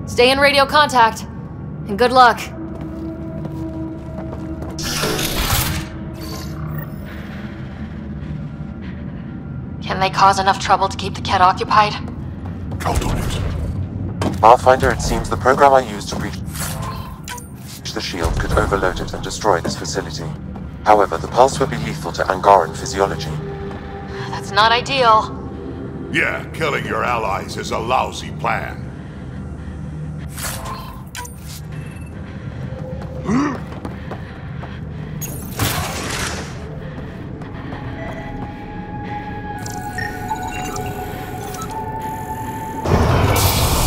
B: Stay in radio contact. And good luck. Can they cause enough trouble to keep the Ket occupied?
A: Count on it.
C: Pathfinder, it seems the program I used to breach the shield could overload it and destroy this facility. However, the pulse would be lethal to Angaran physiology.
B: That's not ideal.
A: Yeah, killing your allies is a lousy plan.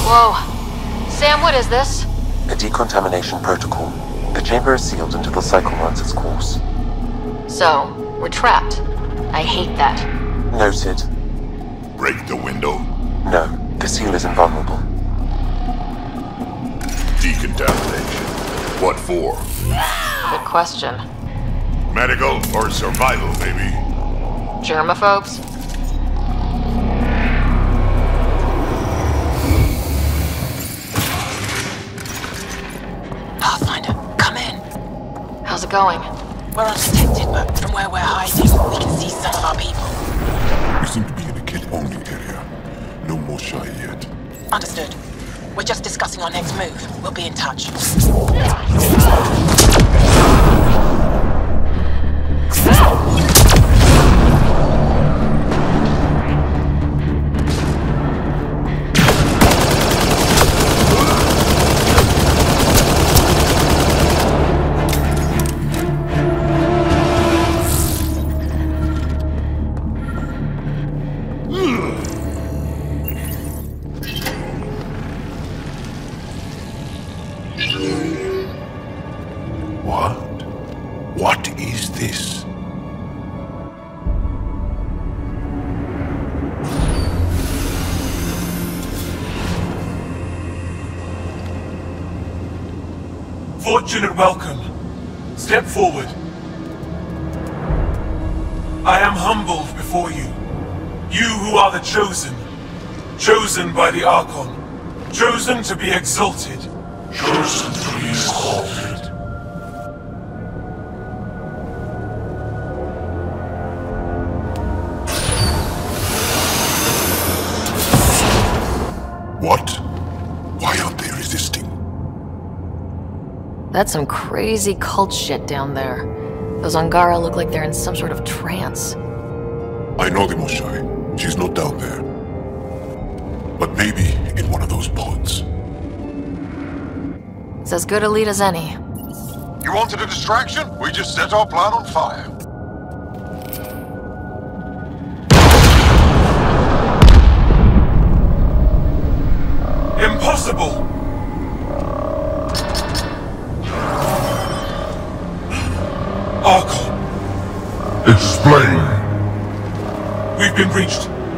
B: Whoa. Sam, what is this?
C: A decontamination protocol. The chamber is sealed until the cycle runs its course.
B: So, we're trapped. I hate that.
C: Noted.
A: Break the window?
C: No, the seal is invulnerable.
A: Decontamination. What for?
B: Good question.
A: Medical or survival, maybe?
B: Germaphobes?
P: Pathfinder, come in.
B: How's it going?
P: We're undetected, but from where we're hiding, we can see some of our people.
A: We seem to be in a kid-only area. No Moshae yet.
P: Understood. We're just discussing our next move. We'll be in touch.
A: What is this?
R: Fortunate welcome. Step forward. I am humbled before you. You who are the chosen. Chosen by the Archon. Chosen to be exalted. Chosen to be exalted.
A: What? Why aren't they resisting?
B: That's some crazy cult shit down there. Those Angara look like they're in some sort of trance.
A: I know the Moshae. She's not down there. But maybe in one of those pods.
B: It's as good a lead as any.
O: You wanted a distraction? We just set our plan on fire.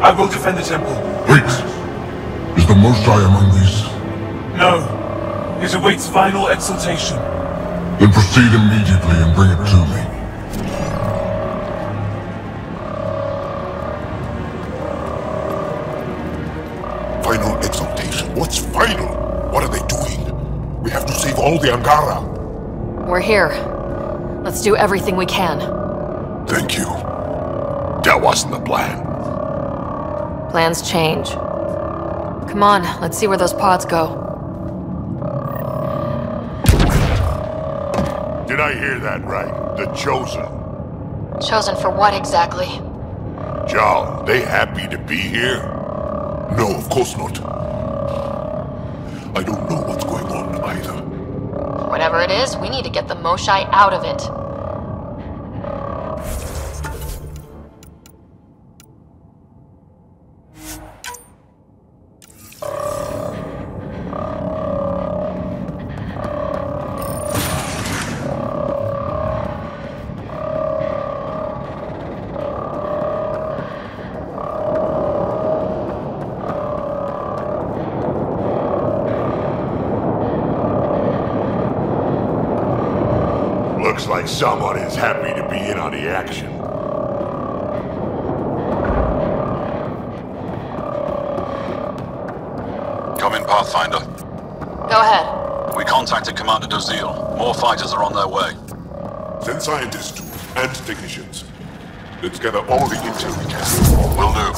R: I will defend the temple.
A: Wait! Is the Mosai among these?
R: No. It awaits final exaltation.
A: Then proceed immediately and bring it to me. Final exaltation? What's final? What are they doing? We have to save all the Angara.
M: We're here. Let's do everything we can.
A: Thank you. That wasn't the plan.
M: Plans change. Come on, let's see where those pods go.
A: Did I hear that right? The Chosen.
M: Chosen for what exactly?
A: Jal, they happy to be here? No, of course not. I don't know what's going on either.
M: Whatever it is, we need to get the Mosai out of it.
A: Looks like someone is happy to be in on the action.
Q: Come in, Pathfinder.
M: Go ahead.
Q: We contacted Commander Dozil. More fighters are on their way.
A: Send scientists too, and technicians. Let's gather all the intel we can.
Q: Will do.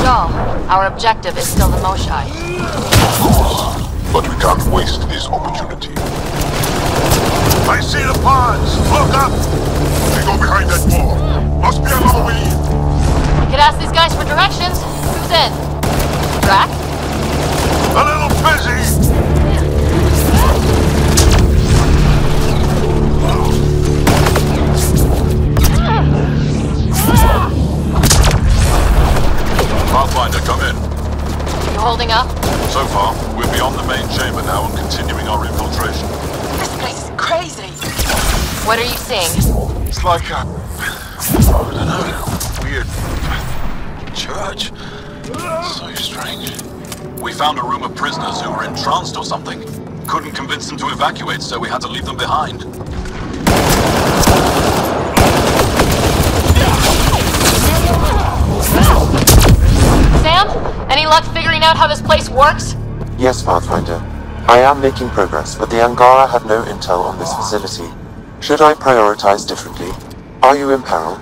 M: Jal, our objective is still the Mosai.
A: Of course, but we can't waste this opportunity. I see the pods! Look up! They go behind that wall. Must be another way in.
M: We could ask these guys for directions. Who's in? Drac?
A: A little busy!
Q: Pathfinder, come in.
M: You holding up?
Q: So far, we're beyond the main chamber now and continuing our infiltration.
F: This place is crazy.
M: What are you seeing?
Q: It's like a... I don't know. Weird... church? So strange. We found a room of prisoners who were entranced or something. Couldn't convince them to evacuate, so we had to leave them behind.
M: Sam? Any luck figuring out how this place works?
C: Yes, Pathfinder. I am making progress, but the Angara have no intel on this facility. Should I prioritize differently? Are you in peril?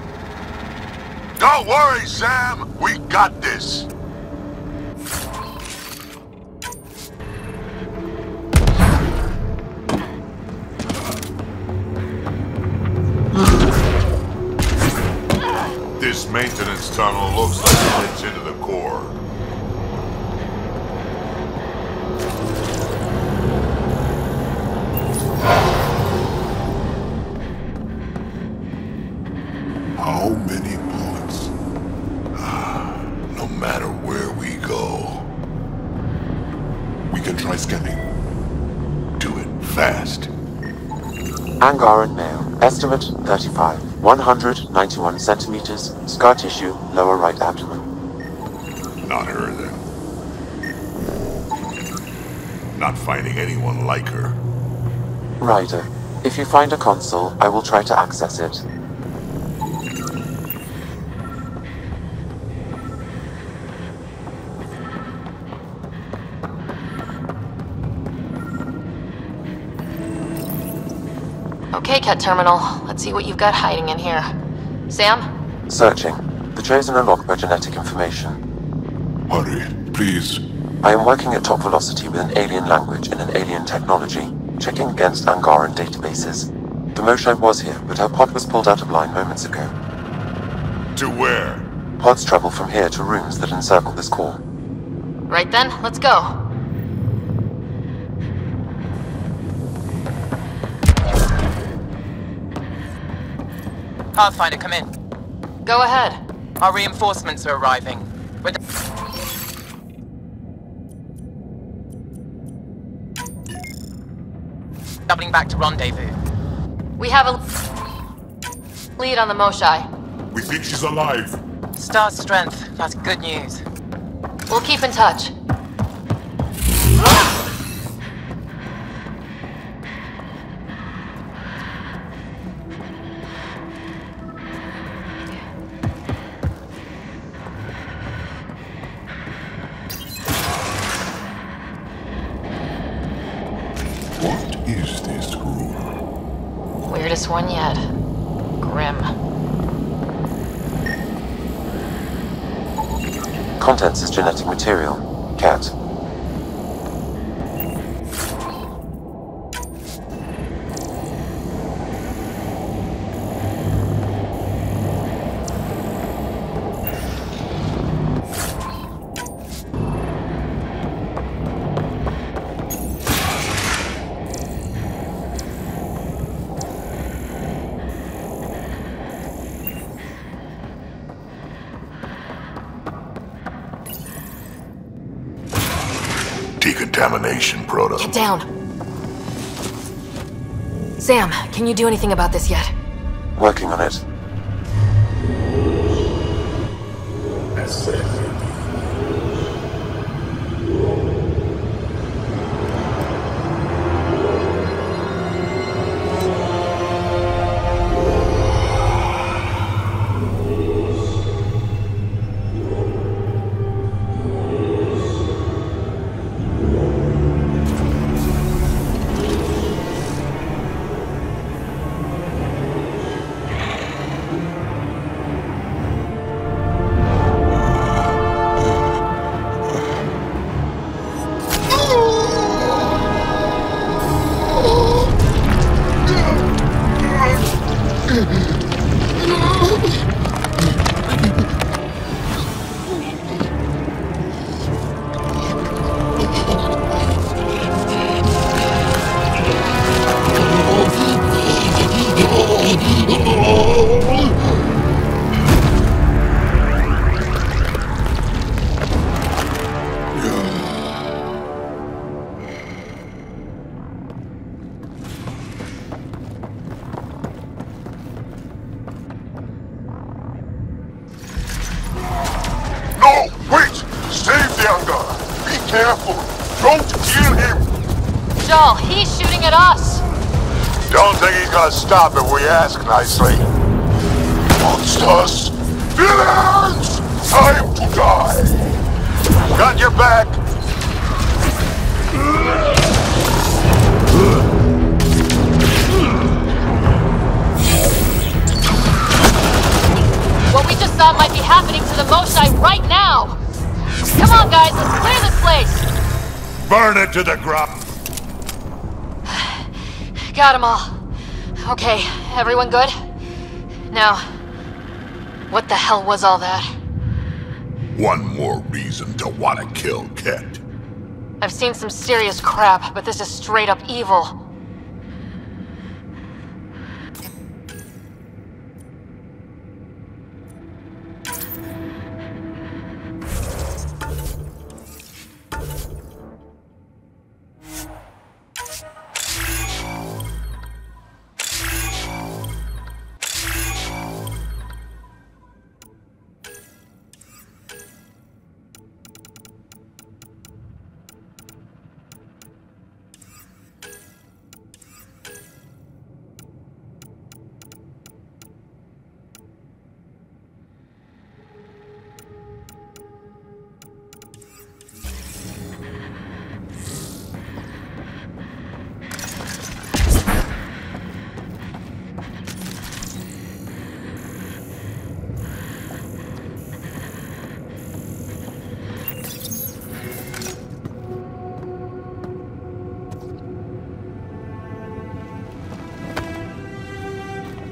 A: Don't worry, Sam! We got this! This maintenance tunnel looks like it leads into the core. How many bullets? No matter where we go, we can try scanning. Do it fast.
C: Angaran male. Estimate 35. 191 centimeters. Scar tissue, lower right abdomen.
A: Not her, then. Not finding anyone like her.
C: Ryder, if you find a console, I will try to access it.
M: Okay, Cat Terminal. Let's see what you've got hiding in here. Sam?
C: Searching. The Chosen unlocked by genetic information.
A: Hurry, please.
C: I am working at top velocity with an alien language and an alien technology, checking against Angaran databases. The Mosai was here, but her pod was pulled out of line moments ago.
A: To where?
C: Pods travel from here to rooms that encircle this core.
M: Right then, let's go.
F: Pathfinder, come in.
M: Go ahead.
F: Our reinforcements are arriving. We're doubling back to rendezvous.
M: We have a lead on the Mosai.
A: We think she's alive.
S: Star's strength. That's good news.
B: We'll keep in touch.
A: What is this room?
B: Weirdest one yet. Grim.
C: Contents is genetic material. Cat.
A: Decontamination proto.
B: Get down. Sam, can you do anything about this yet?
C: Working on it.
A: No! Wait! Save the Angara! Be careful! Don't kill him!
B: Joel, he's shooting at us!
A: Don't think he's gonna stop if we ask nicely. Monsters! Villains! Time to die! Got your back!
B: What we just saw might be happening to the Moshai right now! Come on, guys, let's clear this place!
A: Burn it to the ground!
B: Got them all. Okay, everyone good? Now, what the hell was all that?
A: One more reason to want to kill Kent.
B: I've seen some serious crap, but this is straight up evil.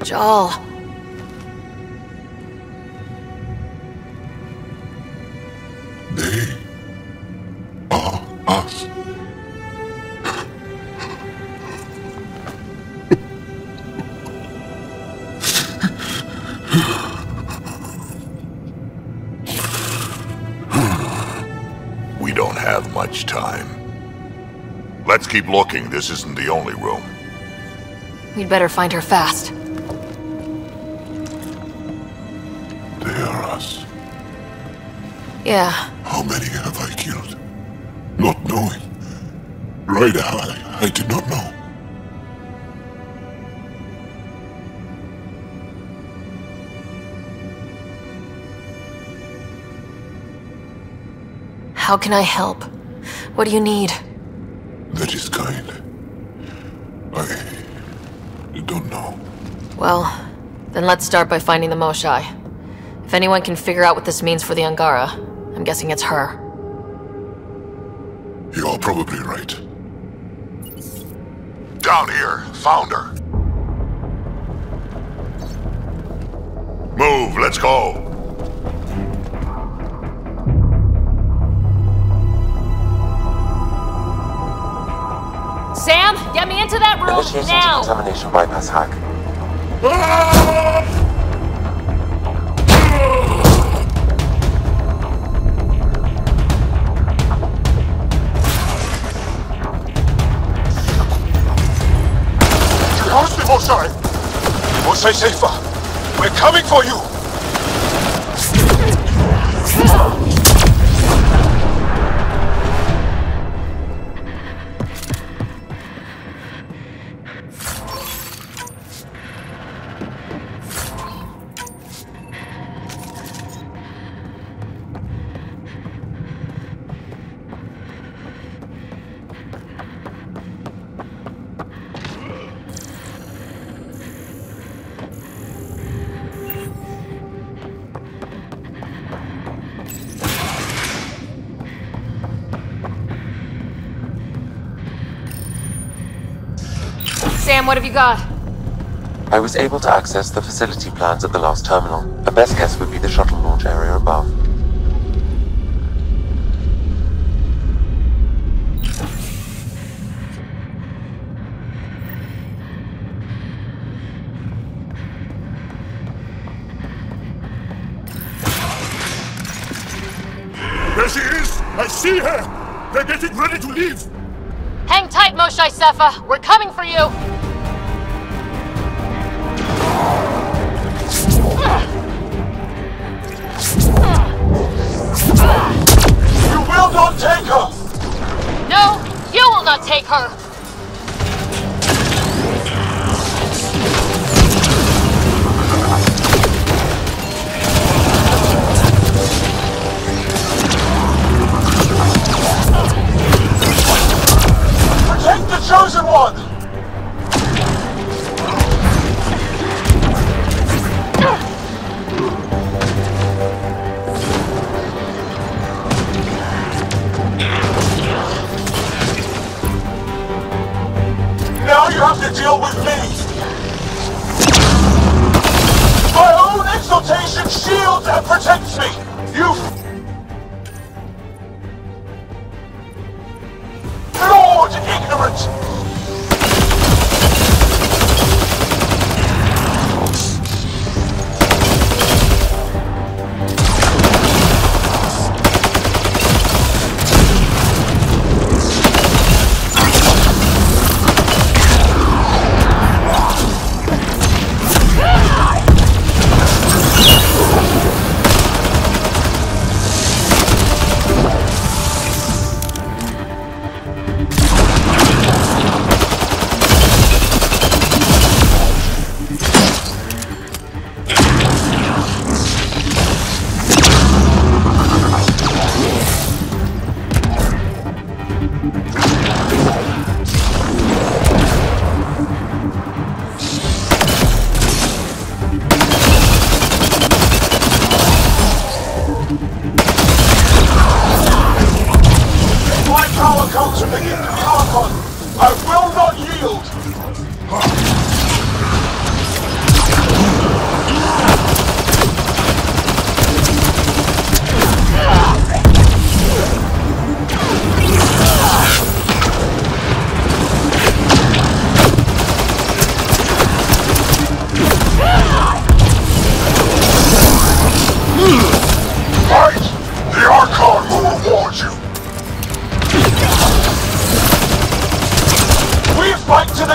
B: Joel.
A: They are us. We don't have much time. Let's keep looking. This isn't the only room.
B: We'd better find her fast.
A: They are us.
M: Yeah.
A: How many have I killed? Not knowing. Right, I did not know.
M: How can I help? What do you need?
A: That is kind. I don't know.
M: Well, then let's start by finding the Moshai. If anyone can figure out what this means for the Angara, I'm guessing it's her.
A: You're probably right.
Q: Down here. Found her. Move, let's go.
L: Sam, get me into that room
C: Initiating
L: now!
C: decontamination bypass hack.
Q: You lost me, Moshai! Moshai safer! We're coming for you!
L: Sam, what have you got?
C: I was able to access the facility plans at the last terminal. A best guess would be the shuttle launch area above.
Q: There she is! I see her! They're getting ready to leave!
L: Hang tight, Moshai Sefa. We're coming for you.
Q: You will not take her!
L: No, you will not take her.
Q: Protect the Chosen One! Now you have to deal with me! My own exaltation shields and protects me! You... Lord ignorant! My power comes from the gift of the Archon. I will not yield! Fight! The Archon will reward you! We fight to the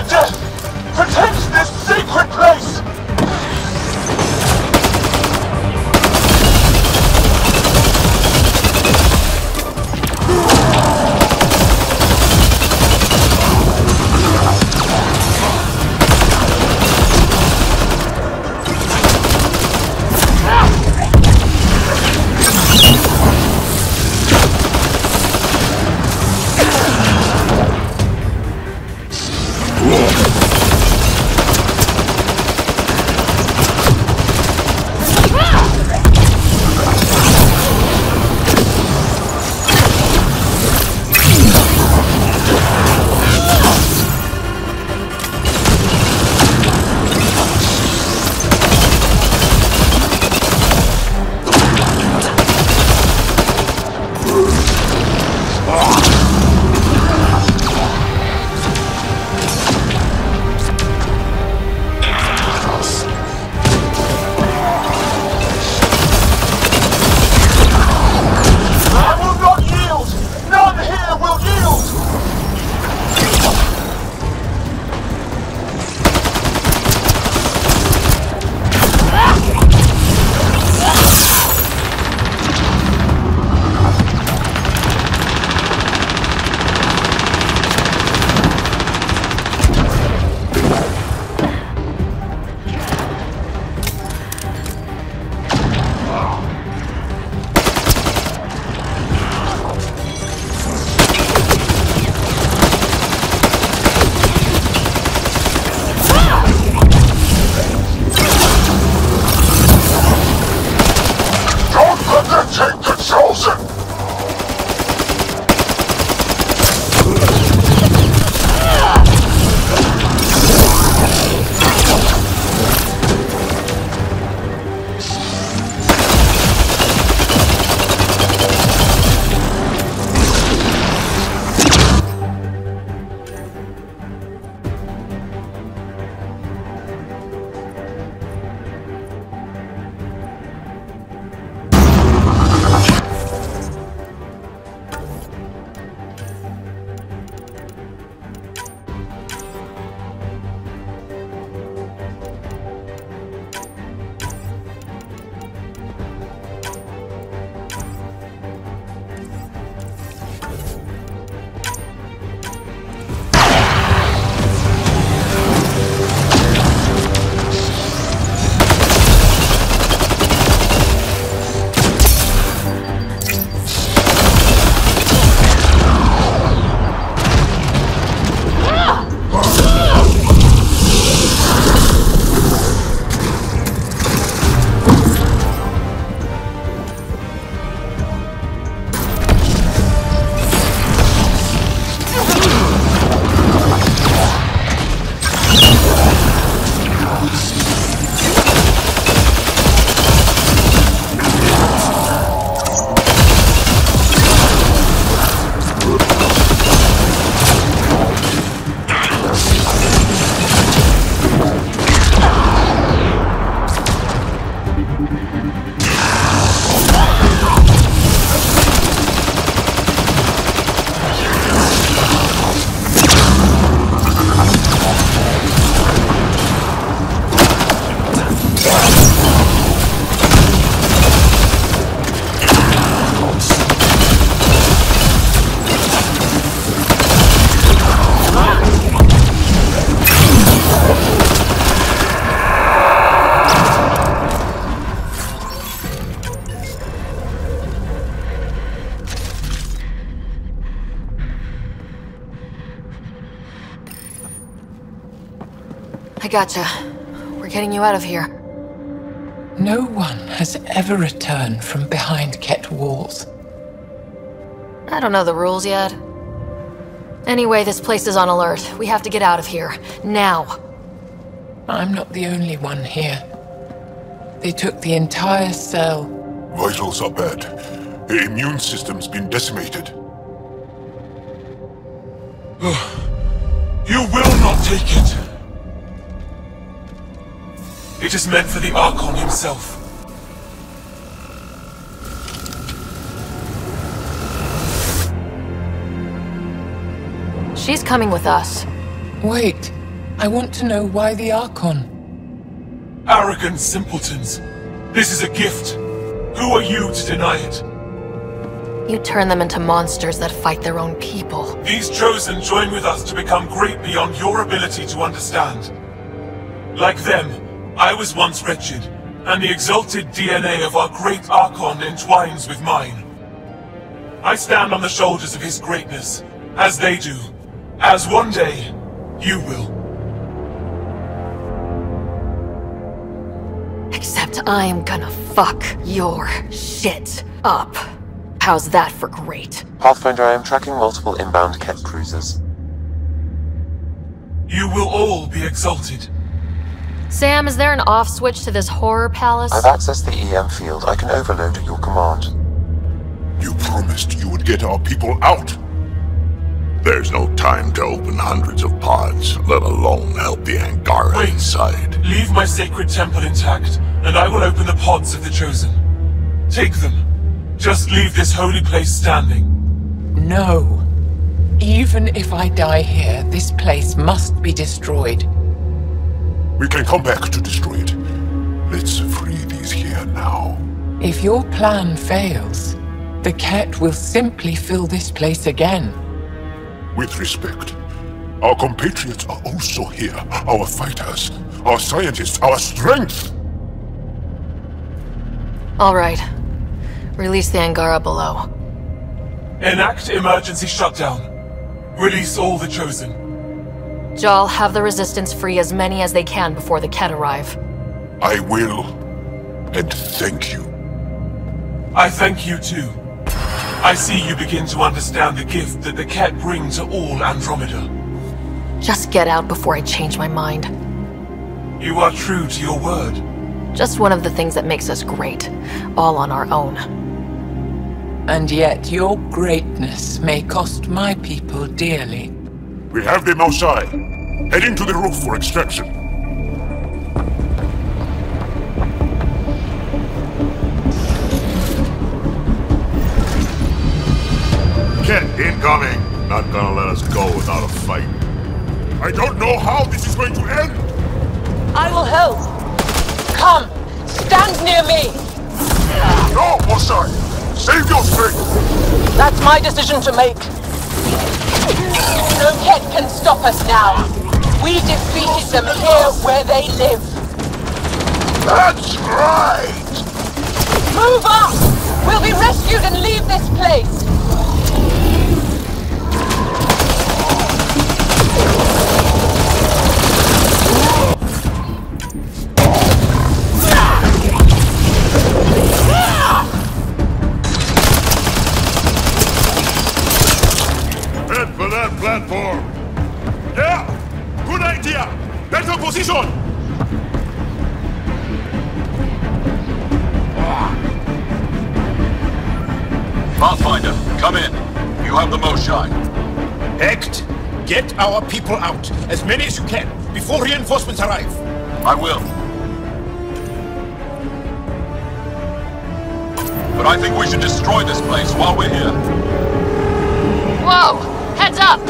B: I gotcha. We're getting you out of here.
E: No one has ever returned from behind Ket walls.
B: I don't know the rules yet. Anyway, this place is on alert. We have to get out of here. Now.
E: I'm not the only one here. They took the entire cell.
A: Vitals are bad. The immune system's been decimated.
R: You will not take it. It is meant for the Archon himself.
B: She's coming with us.
E: Wait. I want to know why the Archon.
R: Arrogant simpletons. This is a gift. Who are you to deny it?
B: You turn them into monsters that fight their own people.
R: These Chosen join with us to become great beyond your ability to understand. Like them, I was once wretched, and the exalted DNA of our great Archon entwines with mine. I stand on the shoulders of his greatness, as they do, as one day, you will.
B: Except I am gonna fuck your shit up. How's that for great?
C: Pathfinder, I am tracking multiple inbound Ket cruisers.
R: You will all be exalted.
B: Sam, is there an off switch to this horror palace?
C: I've accessed the EM field. I can overload at your command.
A: You promised you would get our people out.
Q: There's no time to open hundreds of pods, let alone help the Angara inside.
R: Leave my sacred temple intact, and I will open the pods of the Chosen. Take them. Just leave this holy place standing.
E: No. Even if I die here, this place must be destroyed.
A: We can come back to destroy it. Let's free these here now.
E: If your plan fails, the Ket will simply fill this place again.
A: With respect, our compatriots are also here. Our fighters, our scientists, our strength!
B: All right. Release the Angara below.
R: Enact emergency shutdown. Release all the Chosen.
B: Jal, have the Resistance free as many as they can before the Ket arrive.
A: I will. And thank you.
R: I thank you too. I see you begin to understand the gift that the Ket bring to all Andromeda.
B: Just get out before I change my mind.
R: You are true to your word.
B: Just one of the things that makes us great. All on our own.
E: And yet your greatness may cost my people dearly.
A: We have them outside. Heading to the roof for extraction.
Q: Ket incoming! Not gonna let us go without a fight.
A: I don't know how this is going to end!
E: I will help! Come! Stand near me!
A: No, Mossad! Save your strength!
E: That's my decision to make. No Ket can stop us now. We defeated them here where they live.
Q: That's right!
E: Move up! We'll be rescued and leave this place!
A: Head for that platform! Yeah! Good idea! Better position!
Q: Pathfinder, come in. You have the most shine.
T: Act! Get our people out, as many as you can, before reinforcements arrive.
Q: I will. But I think we should destroy this place while we're here.
B: Whoa! Heads up!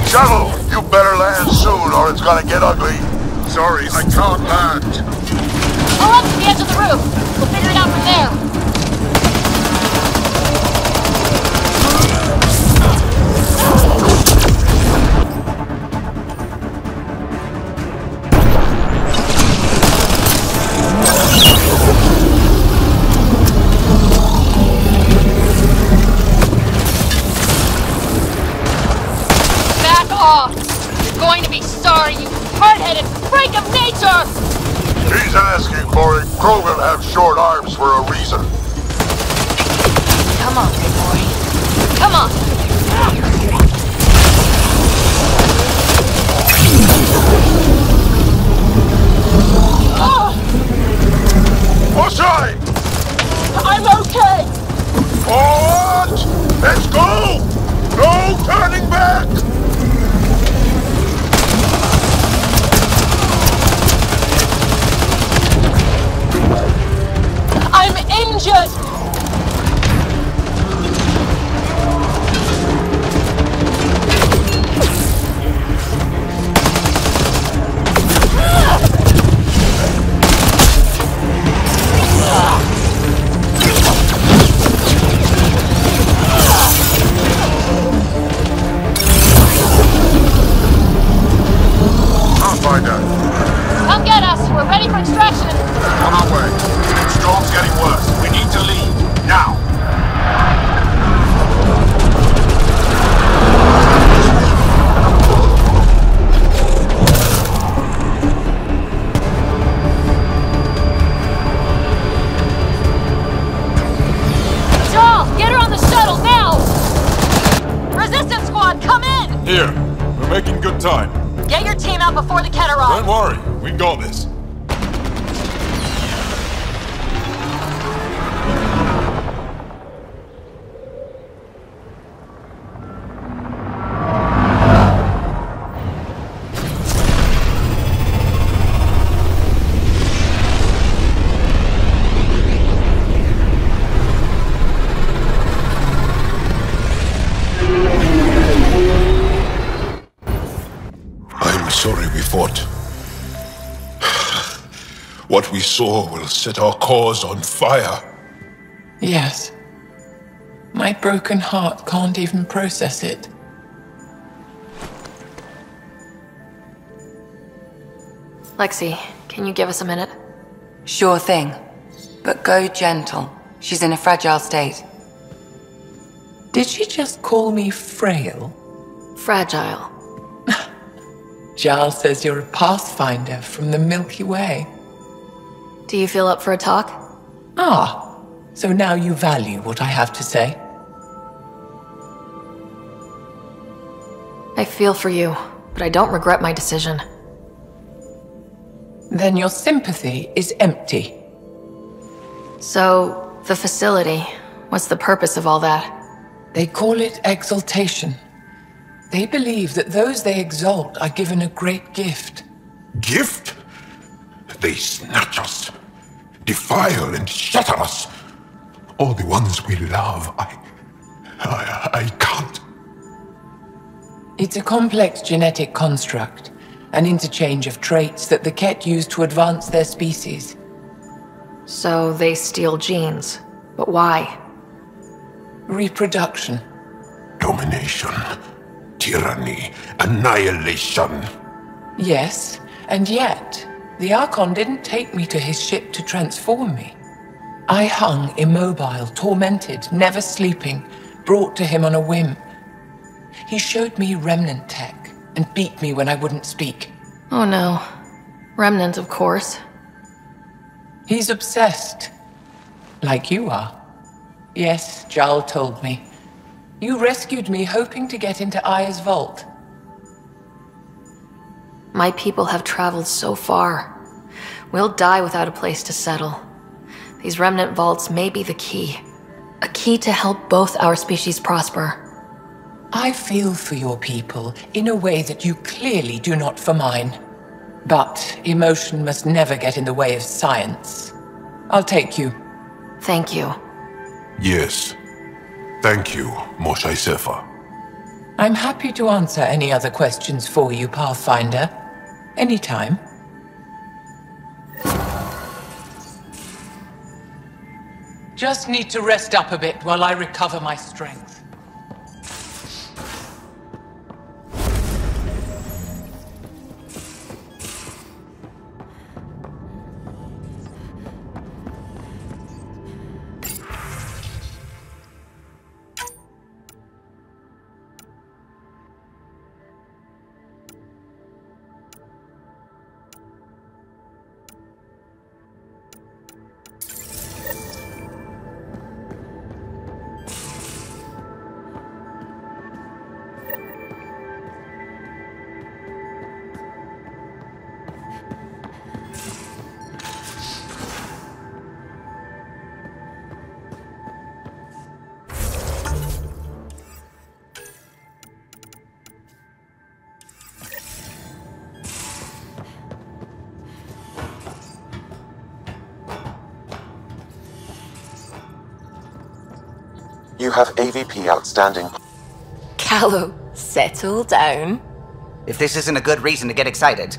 Q: Shuttle, you better land soon or it's gonna get ugly. Sorry, I can't land.
B: Pull up to the edge of the roof. We'll figure it out from there.
L: going to be sorry, you hard-headed freak of nature!
Q: He's asking for it. Krogan have short arms for a reason.
L: Come on, big boy. Come on!
Q: Osai!
P: I'm okay!
Q: Forward! Let's go! No turning back!
P: I'm injured!
L: Come get us! We're ready for extraction!
Q: On our way. The storm's getting worse. We need to leave. Now!
L: Joel, get her on the shuttle, now! Resistance squad, come in!
A: Here. We're making good time.
L: Get your team out before the Ket arrives!
A: Don't worry. We got this. I'm sorry we fought. What we saw will set our cause on fire.
S: Yes. My broken heart can't even process it.
B: Lexi, can you give us a minute?
N: Sure thing. But go gentle. She's in a fragile state.
S: Did she just call me frail?
B: Fragile.
S: Giles says you're a pathfinder from the Milky Way.
B: Do you feel up for a talk?
S: Ah, so now you value what I have to say.
B: I feel for you, but I don't regret my decision.
S: Then your sympathy is empty.
B: So, the facility, what's the purpose of all that?
S: They call it exaltation. They believe that those they exalt are given a great gift.
A: Gift? They snatch us, defile and shatter us. All the ones we love. I can't.
S: It's a complex genetic construct, an interchange of traits that the Ket use to advance their species.
B: So they steal genes, but why?
S: Reproduction.
A: Domination. Tyranny. Annihilation.
S: Yes, and yet, the Archon didn't take me to his ship to transform me. I hung immobile, tormented, never sleeping, brought to him on a whim. He showed me remnant tech and beat me when I wouldn't speak.
B: Oh no. Remnant, of course.
S: He's obsessed. Like you are. Yes, Jarl told me. You rescued me hoping to get into Aya's vault.
B: My people have traveled so far. We'll die without a place to settle. These remnant vaults may be the key. A key to help both our species prosper.
S: I feel for your people in a way that you clearly do not for mine. But emotion must never get in the way of science. I'll take you.
B: Thank you.
A: Yes. Thank you, Moshe Sefa.
S: I'm happy to answer any other questions for you, Pathfinder. Anytime. Just need to rest up a bit while I recover my strength.
C: You have AVP outstanding.
B: Callow, settle down.
G: If this isn't a good reason to get excited.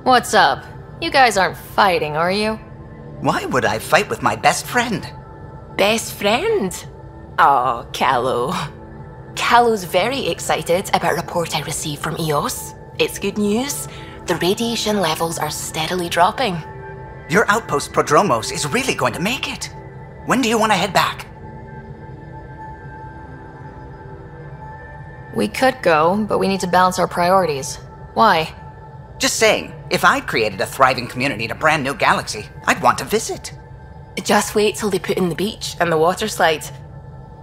L: What's up? You guys aren't fighting, are you?
G: Why would I fight with my best friend?
B: Best friend? Oh, Callow. Callow's very excited about a report I received from EOS. It's good news. The radiation levels are steadily dropping.
G: Your outpost Prodromos is really going to make it. When do you want to head back?
L: We could go, but we need to balance our priorities. Why?
G: Just saying, if I'd created a thriving community in a brand new galaxy, I'd want to visit.
B: Just wait till they put in the beach and the water slide.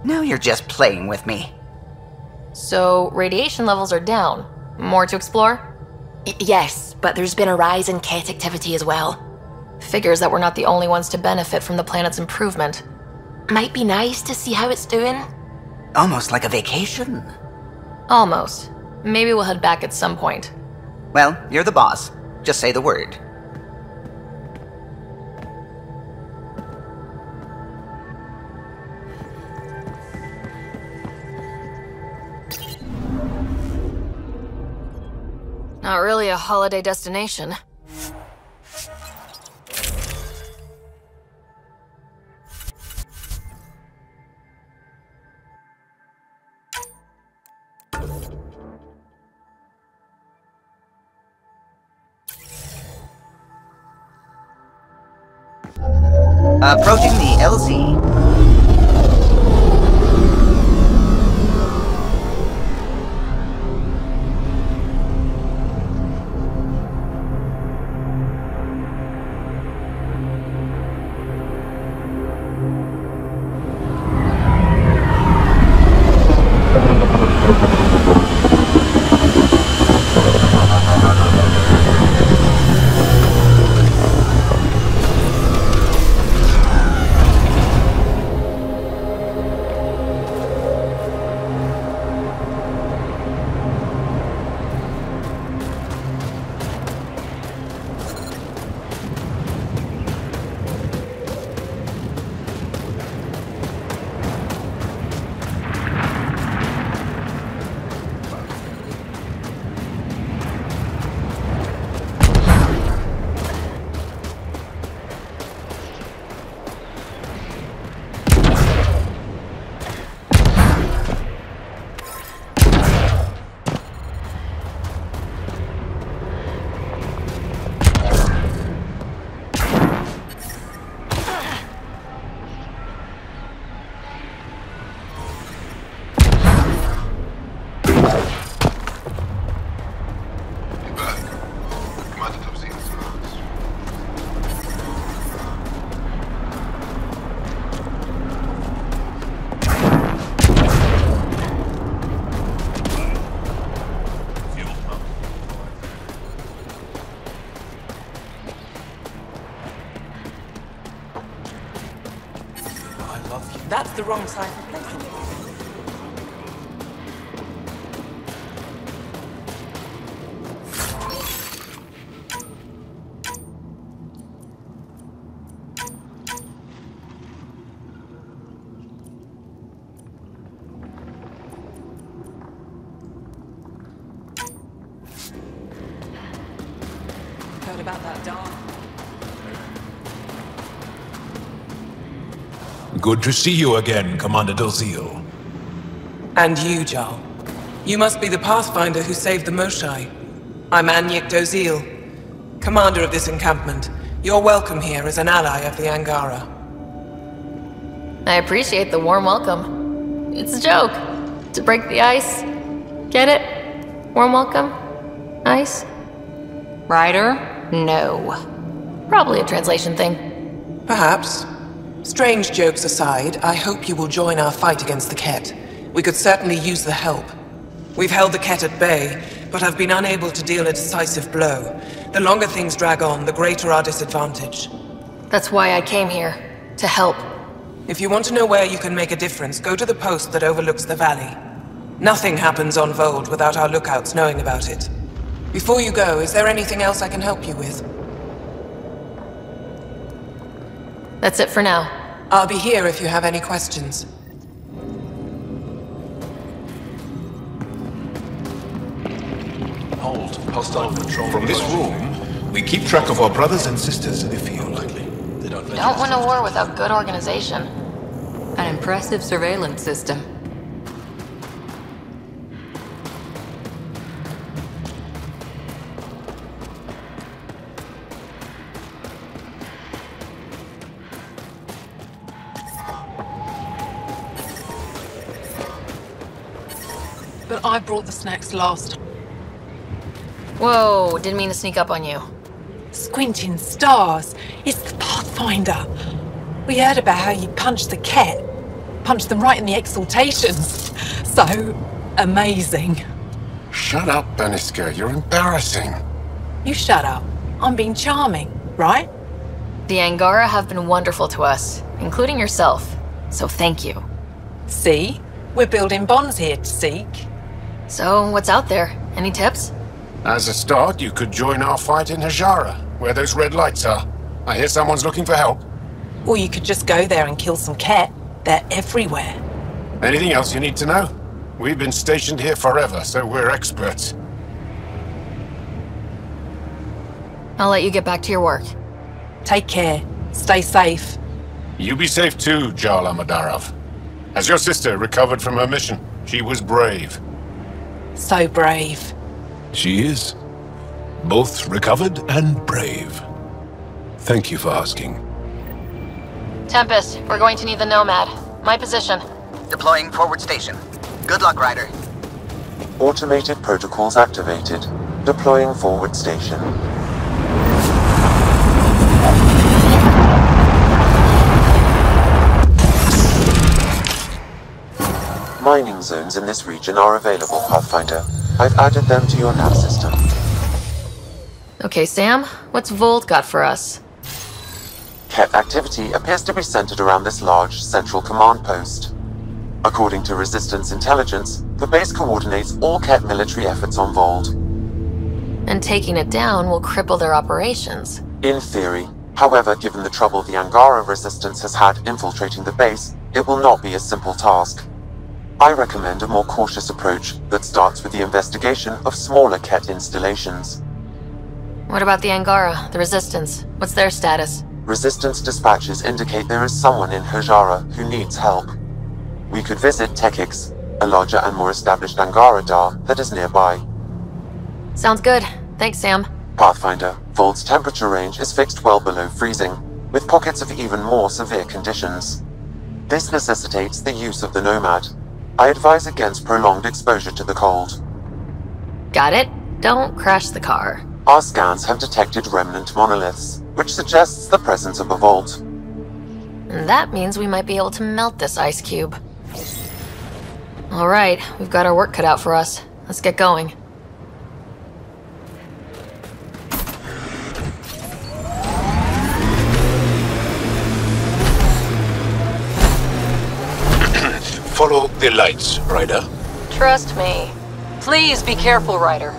G: Now you're just playing with me.
L: So, radiation levels are down. More to explore?
B: Yes, but there's been a rise in Ket activity as well.
L: Figures that we're not the only ones to benefit from the planet's improvement.
B: Might be nice to see how it's doing.
G: Almost like a vacation.
L: Almost. Maybe we'll head back at some point.
G: Well, you're the boss. Just say the word.
L: Not really a holiday destination.
G: Approaching the LZ.
S: That's the wrong side for placing it. Heard about that dog?
J: Good to see you again, Commander Dozil.
E: And you, Jarl. You must be the Pathfinder who saved the Moshai. I'm Anyek Dozil, commander of this encampment. You're welcome here as an ally of the Angara.
L: I appreciate the warm welcome. It's a joke. To break the ice. Get it? Warm welcome? Ice? Ryder? No. Probably a translation thing.
E: Perhaps. Strange jokes aside, I hope you will join our fight against the Ket. We could certainly use the help. We've held the Ket at bay, but have been unable to deal a decisive blow. The longer things drag on, the greater our disadvantage.
L: That's why I came here. To help.
E: If you want to know where you can make a difference, go to the post that overlooks the valley. Nothing happens on Vold without our lookouts knowing about it. Before you go, is there anything else I can help you with?
L: That's it for now.
E: I'll be here if you have any questions.
J: Hostile patrol. From this room, we keep track of our brothers and sisters in the field.
L: Don't win a war without good organization.
I: An impressive surveillance system.
E: But I brought the snacks last.
L: Whoa, didn't mean to sneak up on you.
E: Squinting stars. It's the Pathfinder. We heard about how you punched the cat. Punched them right in the exaltations. So amazing.
B: Shut up, Beniska. You're embarrassing.
E: You shut up. I'm being charming, right?
L: The Angara have been wonderful to us, including yourself. So thank you.
E: See? We're building bonds here to seek.
L: So, what's out there? Any tips?
B: As a start, you could join our fight in Hajara, where those red lights are. I hear someone's looking for help.
E: Or you could just go there and kill some cat. They're everywhere.
B: Anything else you need to know? We've been stationed here forever, so we're experts.
L: I'll let you get back to your work.
E: Take care. Stay safe.
B: You be safe too, Jarl Amadarov. Has your sister recovered from her mission? She was brave.
E: So brave.
J: She is. Both recovered and brave. Thank you for asking.
L: Tempest, we're going to need the Nomad. My position.
G: Deploying forward station. Good luck, Ryder.
C: Automated protocols activated. Deploying forward station. Mining zones in this region are available, Pathfinder. I've added them to your nav system.
L: Okay, Sam, what's Volt got for us?
C: Ket activity appears to be centered around this large central command post. According to Resistance intelligence, the base coordinates all Ket military efforts on Volt.
L: And taking it down will cripple their operations.
C: In theory. However, given the trouble the Angara Resistance has had infiltrating the base, it will not be a simple task. I recommend a more cautious approach that starts with the investigation of smaller Ket installations.
L: What about the Angara, the Resistance? What's their status?
C: Resistance dispatches indicate there is someone in Hajara who needs help. We could visit Tekix, a larger and more established Angara Dar that is nearby.
L: Sounds good. Thanks, Sam.
C: Pathfinder, Volt's temperature range is fixed well below freezing, with pockets of even more severe conditions. This necessitates the use of the Nomad. I advise against prolonged exposure to the cold.
L: Got it. Don't crash the car.
C: Our scans have detected remnant monoliths, which suggests the presence of a vault.
L: And that means we might be able to melt this ice cube. Alright, we've got our work cut out for us. Let's get going.
J: Follow the lights, Ryder.
L: Trust me. Please be careful, Ryder.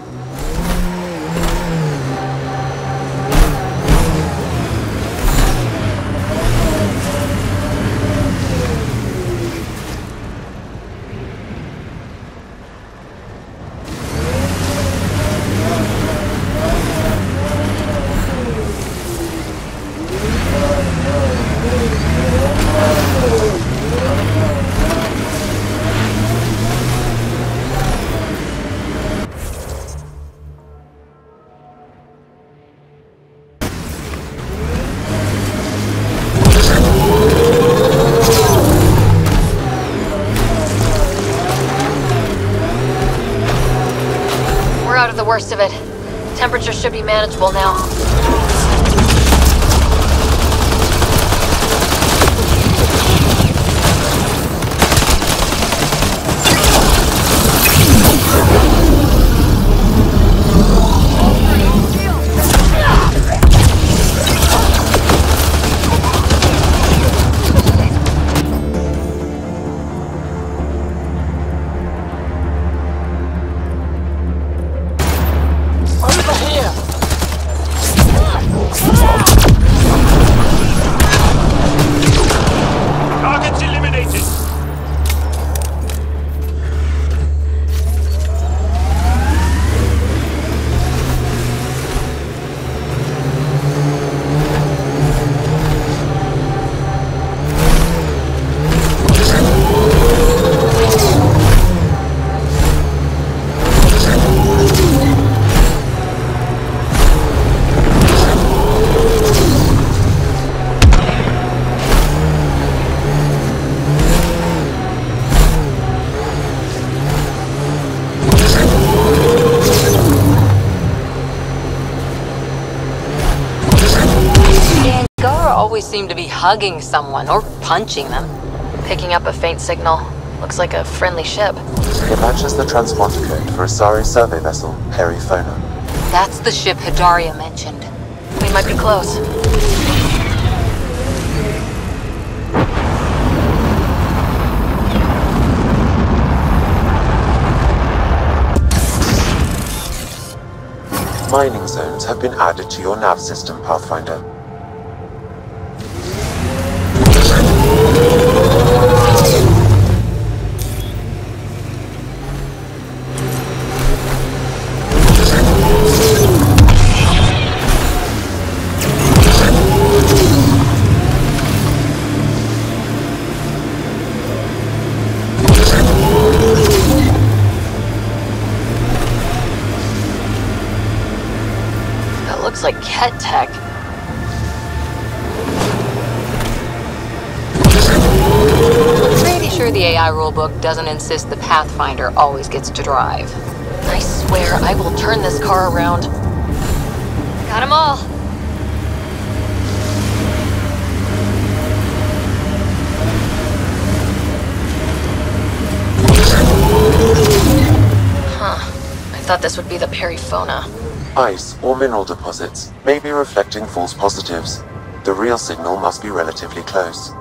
L: Worst of it. Temperature should be manageable now.
I: always seem to be hugging someone or punching them.
L: Picking up a faint signal. Looks like a friendly ship.
C: It matches the transponder code for Asari survey vessel, Perifona.
I: That's the ship Hidaria mentioned.
L: We might be close.
C: Mining zones have been added to your nav system, Pathfinder.
L: Looks like Ket tech.
I: Pretty sure the AI rulebook doesn't insist the Pathfinder always gets to drive.
L: I swear I will turn this car around. Got 'em all. Huh. I thought this would be the Perifona.
C: Ice or mineral deposits may be reflecting false positives. The real signal must be relatively close.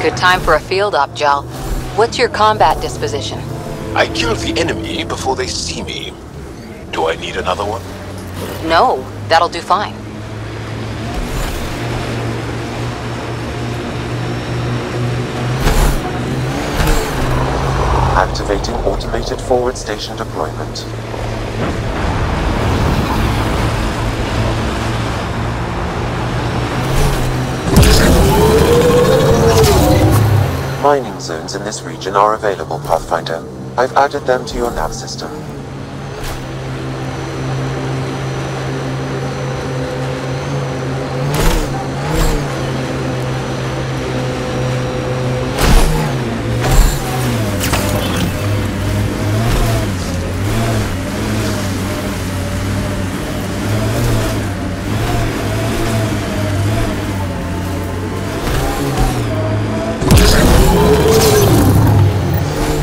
I: Good time for a field op, Jal. What's your combat disposition?
J: I kill the enemy before they see me. Do I need another one?
I: No, that'll do fine.
C: Activating automated forward station deployment. Mining zones in this region are available, Pathfinder. I've added them to your nav system.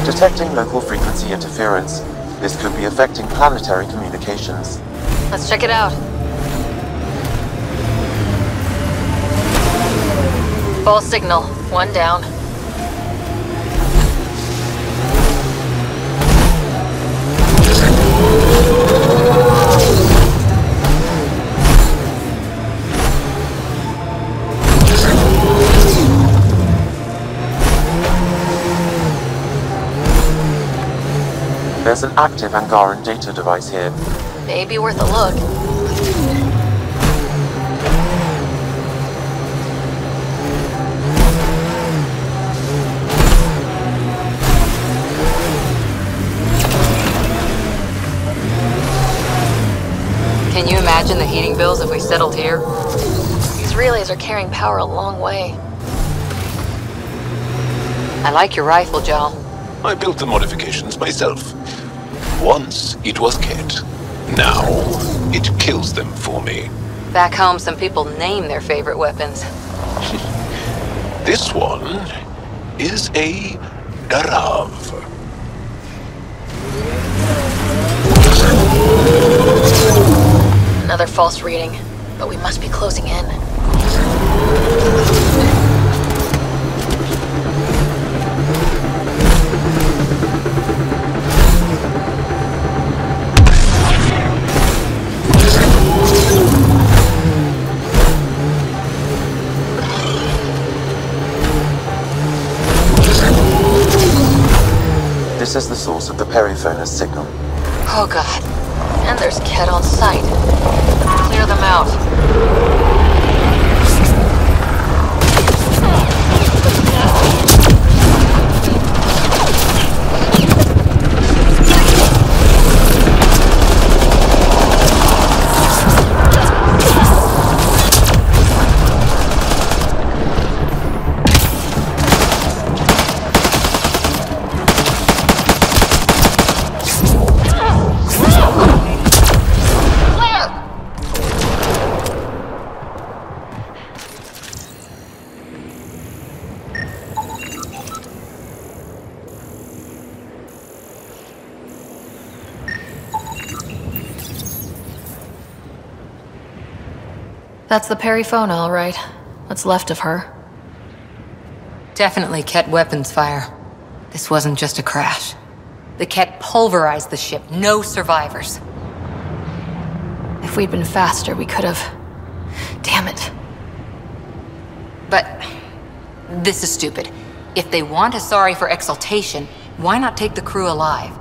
C: Detecting local frequency interference. This could be affecting planetary communications.
L: Let's check it out. Full signal. One down.
C: There's an active Angaran data device here.
L: Maybe worth a look.
I: Can you imagine the heating bills if we settled here?
L: These relays are carrying power a long way.
I: I like your rifle, Jal.
J: I built the modifications myself. Once it was Ket. Now it kills them for me.
I: Back home, some people name their favorite weapons.
J: This one is a Darav.
L: Another false reading, but we must be closing in.
C: This is the source of the Perifona's signal.
I: Oh god.
L: And there's Ket on site. Clear them out. That's the Perryphone, all right. What's left of her.
I: Definitely Ket weapons fire. This wasn't just a crash. The Ket pulverized the ship. No survivors.
L: If we'd been faster, we could have... Damn it.
I: But this is stupid. If they want Asari for exaltation, why not take the crew alive?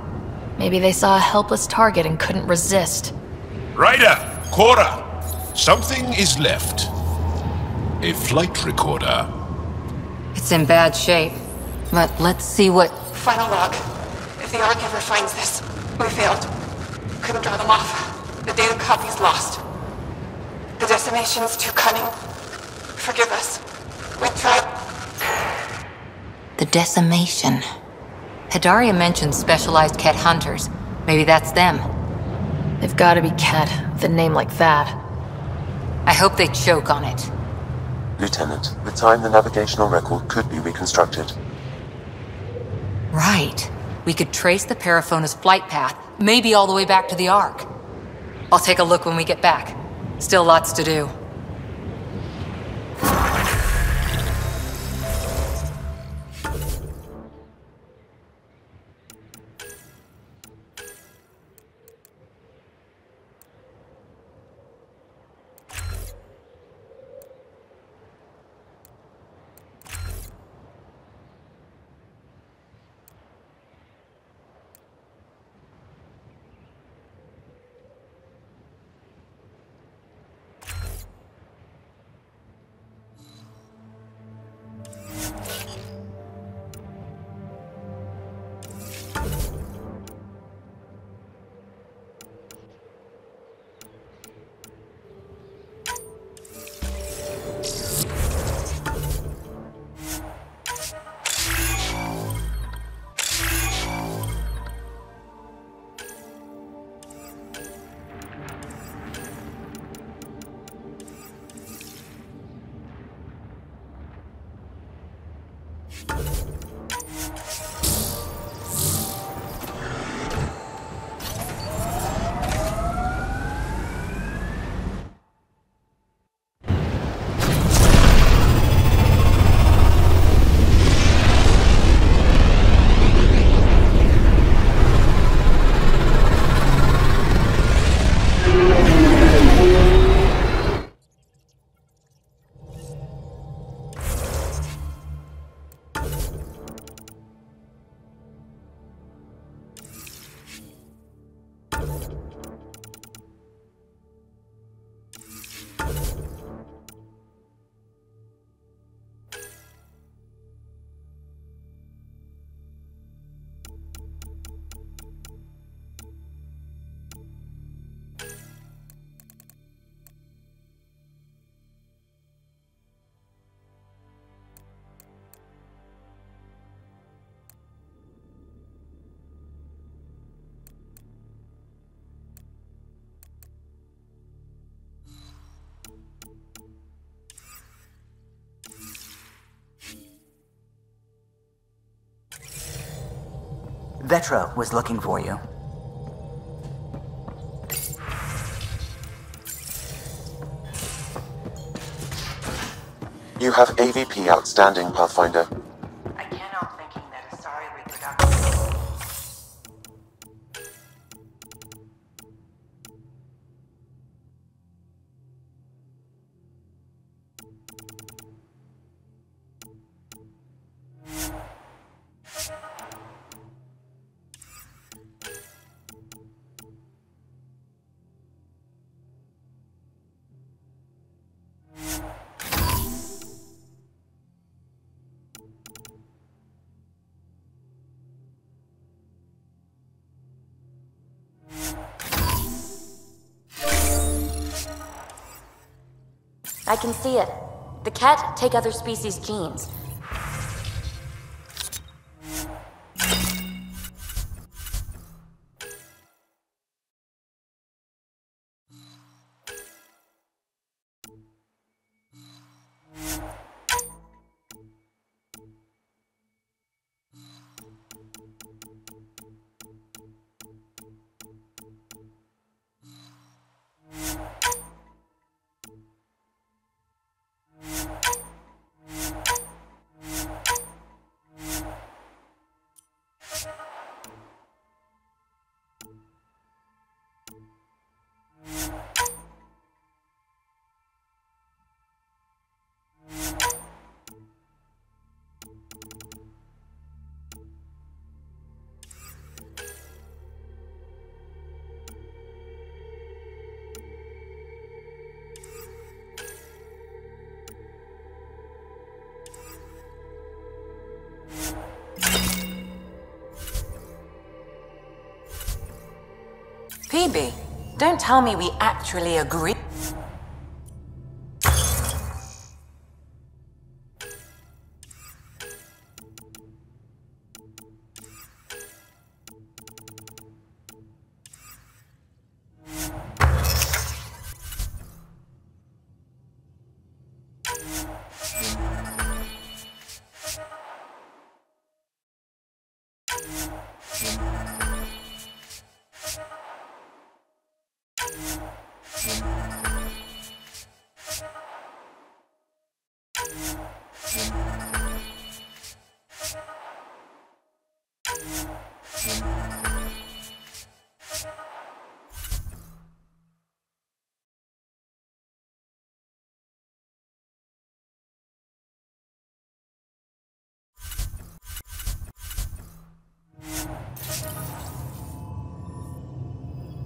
L: Maybe they saw a helpless target and couldn't resist.
J: Ryder! Cora! Something is left. A flight recorder.
I: It's in bad shape. But let's see what...
E: Final log. If the Ark ever finds this, we failed. Couldn't draw them off. The data copy's lost. The decimation's too cunning. Forgive us. We tried...
I: The decimation. Hidaria mentioned specialized Ket hunters. Maybe that's them.
L: They've gotta be Ket, with a name like that.
I: I hope they choke on it.
C: Lieutenant, with time the navigational record could be reconstructed.
I: Right. We could trace the Periphone's flight path, maybe all the way back to the Ark. I'll take a look when we get back. Still lots to do.
G: Vetra was looking for you.
C: You have AVP outstanding, Pathfinder.
G: I can't help thinking that Asari reproduction...
U: I can see it. The Ket take other species' genes.
V: PB, don't tell me we actually agree.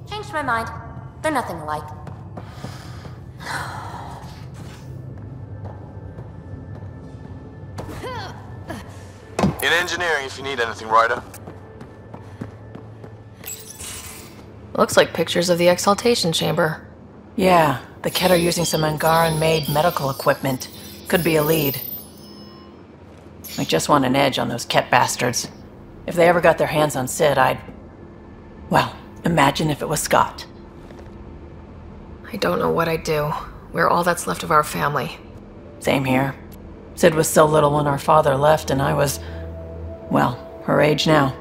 U: Changed my mind. They're nothing alike.
H: In engineering, if you need anything, Ryder.
L: Looks like pictures of the exaltation chamber.
D: Yeah, the Ket are using some Angaran-made medical equipment. Could be a lead. I just want an edge on those Ket bastards. If they ever got their hands on Sid, well, imagine if it was Scott.
L: I don't know what I'd do. We're all that's left of our family.
D: Same here. Sid was so little when our father left, and I was, well, her age now.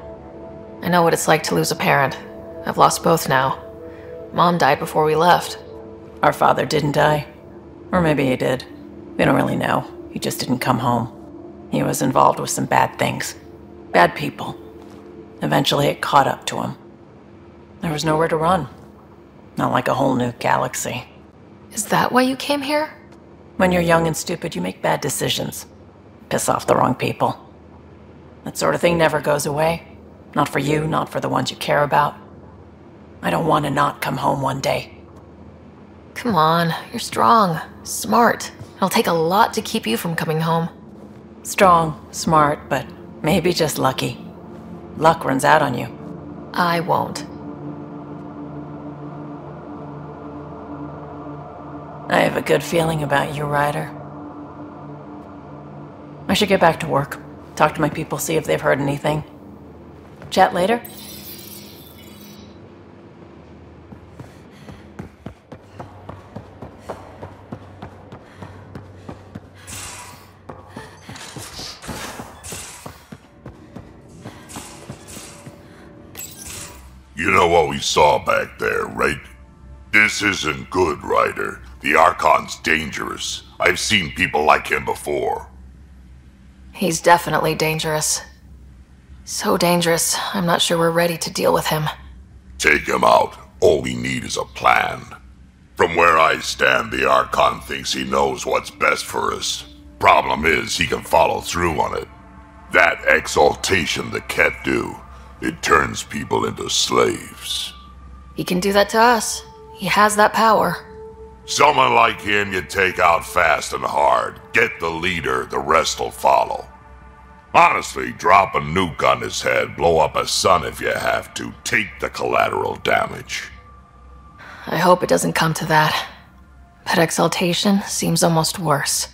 L: I know what it's like to lose a parent. I've lost both now. Mom died before we left.
D: Our father didn't die. Or maybe he did. We don't really know. He just didn't come home. He was involved with some bad things. Bad people. Eventually it caught up to him. There was nowhere to run. Not like a whole new galaxy.
L: Is that why you came here?
D: When you're young and stupid, you make bad decisions. Piss off the wrong people. That sort of thing never goes away. Not for you, not for the ones you care about. I don't want to not come home one day.
L: Come on, you're strong, smart. It'll take a lot to keep you from coming home.
D: Strong, smart, but maybe just lucky. Luck runs out on you.
L: I won't.
D: I have a good feeling about you, Ryder. I should get back to work. Talk to my people, see if they've heard anything. Chat later?
A: You know what we saw back there, right? This isn't good, Ryder. The Archon's dangerous. I've seen people like him before.
L: He's definitely dangerous. So dangerous, I'm not sure we're ready to deal with him.
A: Take him out. All we need is a plan. From where I stand, the Archon thinks he knows what's best for us. Problem is, he can follow through on it. That exaltation the Ket do, it turns people into slaves.
L: He can do that to us. He has that power.
A: Someone like him you take out fast and hard. Get the leader, the rest will follow. Honestly, drop a nuke on his head, blow up a sun if you have to. Take the collateral damage.
L: I hope it doesn't come to that. But exaltation seems almost worse.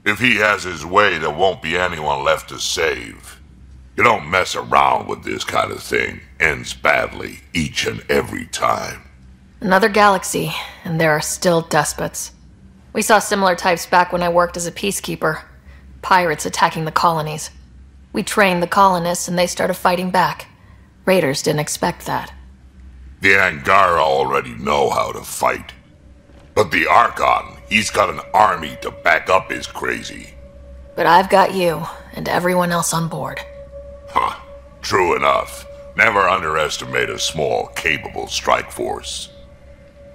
K: If he has his way, there won't be anyone left to save. You don't mess around with this kind of thing. Ends badly, each and every time.
L: Another galaxy, and there are still despots. We saw similar types back when I worked as a peacekeeper. Pirates attacking the colonies. We trained the colonists and they started fighting back. Raiders didn't expect that.
K: The Angara already know how to fight. But the Archon, he's got an army to back up his crazy.
L: But I've got you, and everyone else on board.
K: Huh. True enough. Never underestimate a small, capable strike force.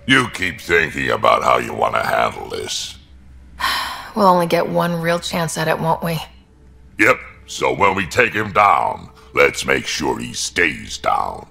K: You keep thinking about how you want to handle this.
L: We'll only get one real chance at it, won't we?
K: Yep, so when we take him down, let's make sure he stays down.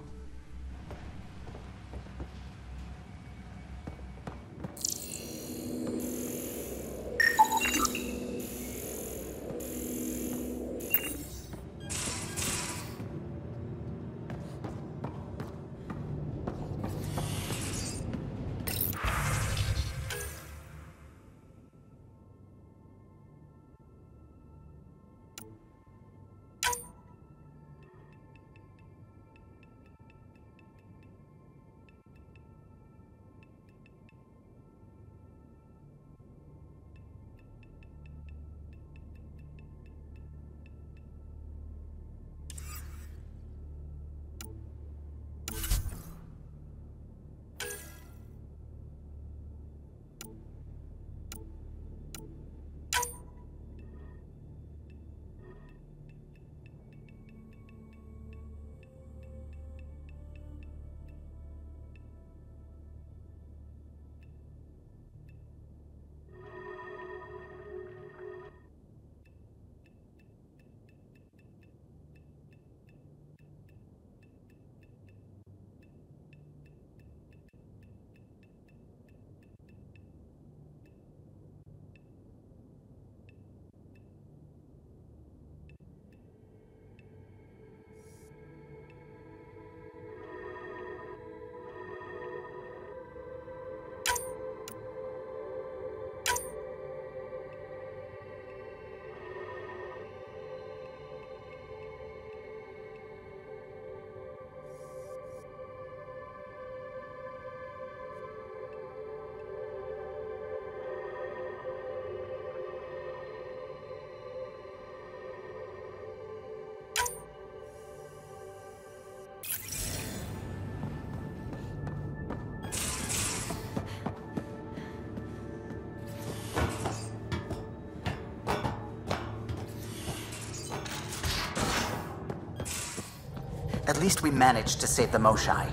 G: At least we managed to save the Moshai.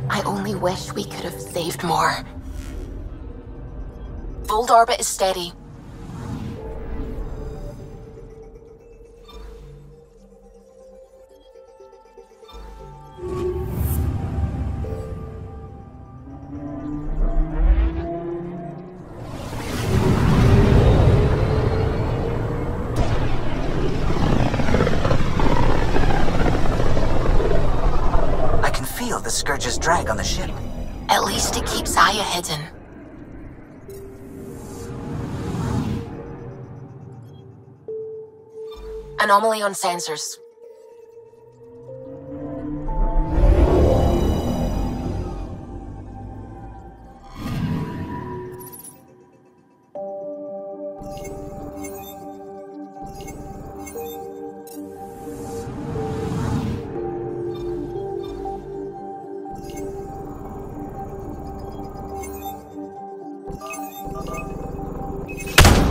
B: I only wish we could have saved more. Fold orbit is steady.
G: The Scourge's drag on the ship.
B: At least it keeps Aya hidden. Anomaly on sensors.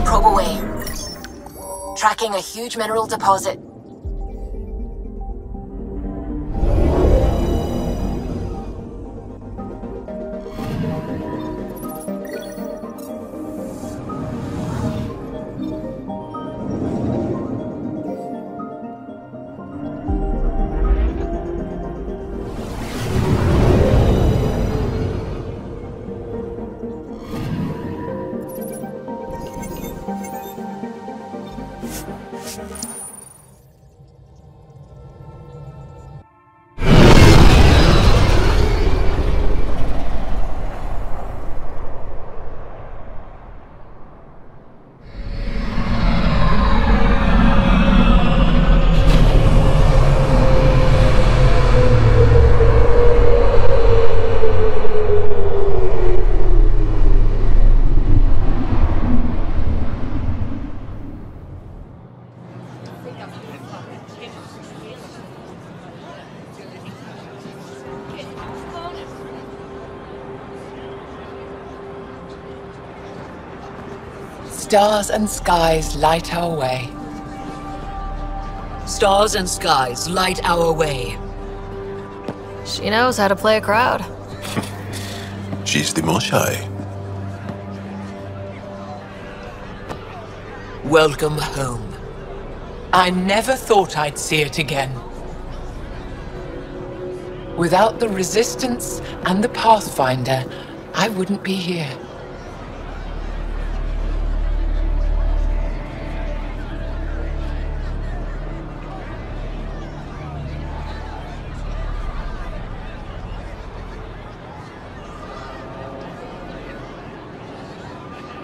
B: Probe away. Tracking a huge mineral deposit.
S: Stars and skies light our way.
F: Stars and skies light our way.
L: She knows how to play a crowd.
J: She's the Moshai.
F: Welcome home.
S: I never thought I'd see it again. Without the Resistance and the Pathfinder, I wouldn't be here.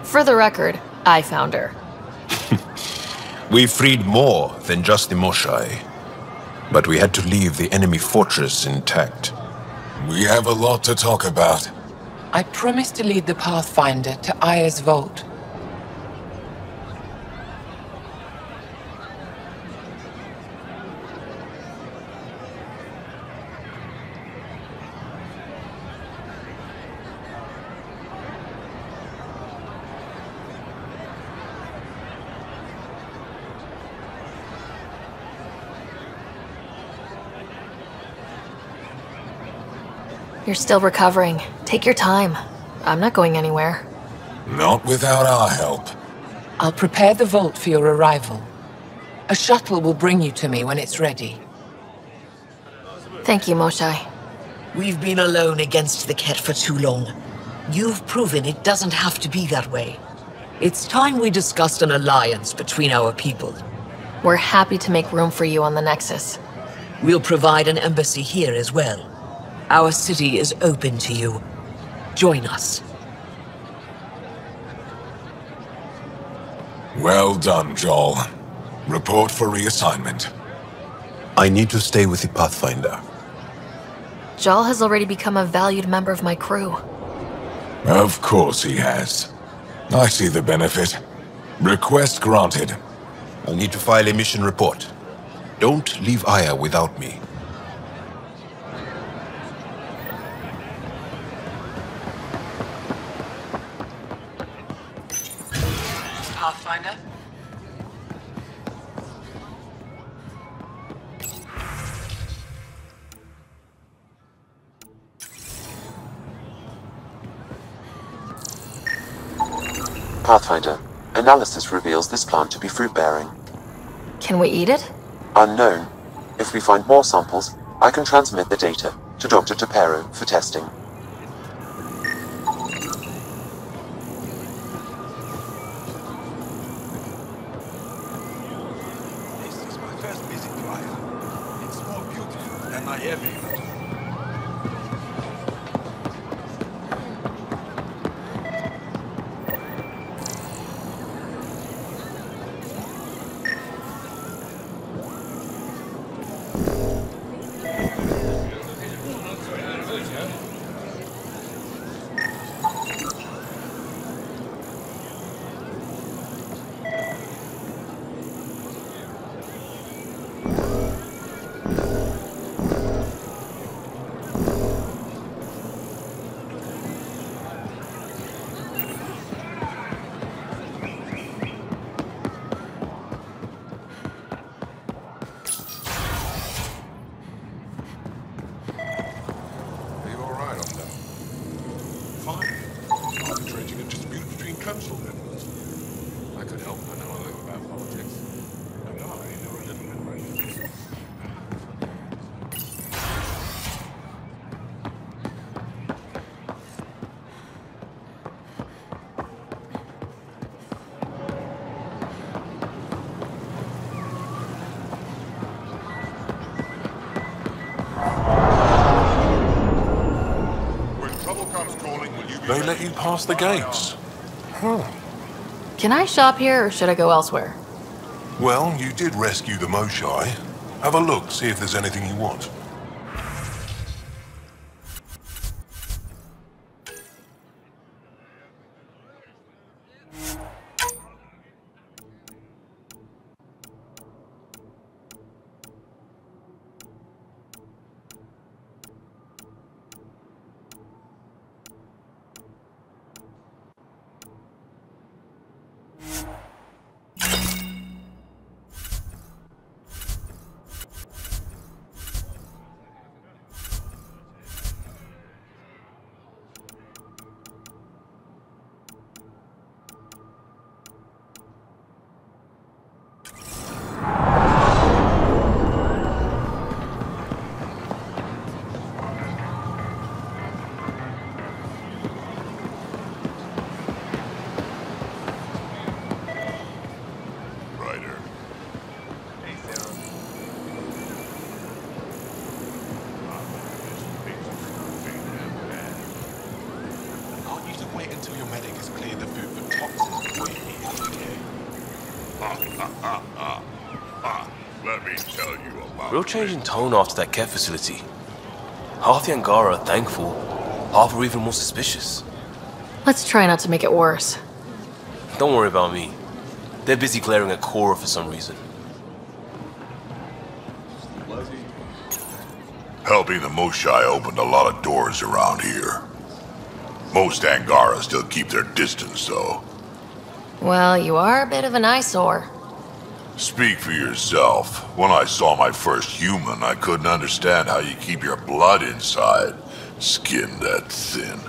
L: For the record, I found her.
J: We freed more than just the Moshai. But we had to leave the enemy fortress intact.
A: We have a lot to talk about.
S: I promised to lead the Pathfinder to Aya's vault.
L: You're still recovering. Take your time. I'm not going anywhere.
A: Not without our help.
S: I'll prepare the vault for your arrival. A shuttle will bring you to me when it's ready.
L: Thank you, Moshai.
F: We've been alone against the Ket for too long. You've proven it doesn't have to be that way. It's time we discussed an alliance between our people.
L: We're happy to make room for you on the Nexus.
F: We'll provide an embassy here as well. Our city is open to you. Join us.
A: Well done, Joel. Report for reassignment.
J: I need to stay with the Pathfinder.
L: Jal has already become a valued member of my crew.
A: Of course he has. I see the benefit. Request granted.
J: I need to file a mission report. Don't leave Aya without me.
S: Pathfinder?
C: Pathfinder, analysis reveals this plant to be fruit-bearing.
L: Can we eat it?
C: Unknown. If we find more samples, I can transmit the data to Dr. Tapero for testing.
Q: This is my first visit to Aya. It's more beautiful than I ever imagined.
A: Arbitrating a dispute between council members. I could help. I know a little about politics. And I know a little bit about this.
T: They let you pass the gates. Huh.
L: Can I shop here, or should I go elsewhere?
T: Well, you did rescue the Moshai. Have a look, see if there's anything you want. your medic has cleared the food for toxins before you eat it,
K: Let me tell you about
M: Real change in tone after that care facility. Half the Angara are thankful, half are even more suspicious.
L: Let's try not to make it worse.
M: Don't worry about me. They're busy glaring at Cora for some reason.
K: Helping the Moshai opened a lot of doors around here. Most Angara still keep their distance, though.
L: Well, you are a bit of an eyesore.
K: Speak for yourself. When I saw my first human, I couldn't understand how you keep your blood inside. Skin that thin.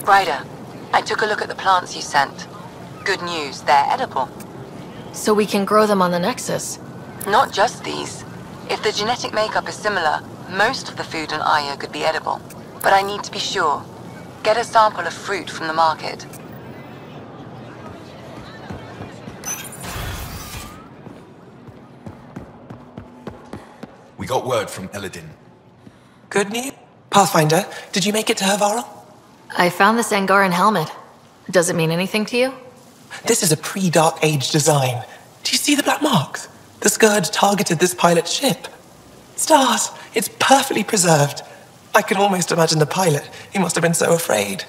N: Ryder, I took a look at the plants you sent. Good news, they're edible.
L: So we can grow them on the Nexus.
N: Not just these. If the genetic makeup is similar, most of the food on Aya could be edible. But I need to be sure. Get a sample of fruit from the market.
O: We got word from Eladin.
W: Good news? Pathfinder, did you make it to Havarl?
L: I found this Angaran helmet. Does it mean anything to you?
W: This is a pre-Dark Age design. Do you see the black marks? The Scourge targeted this pilot's ship. Stars, it's perfectly preserved. I can almost imagine the pilot. He must have been so afraid.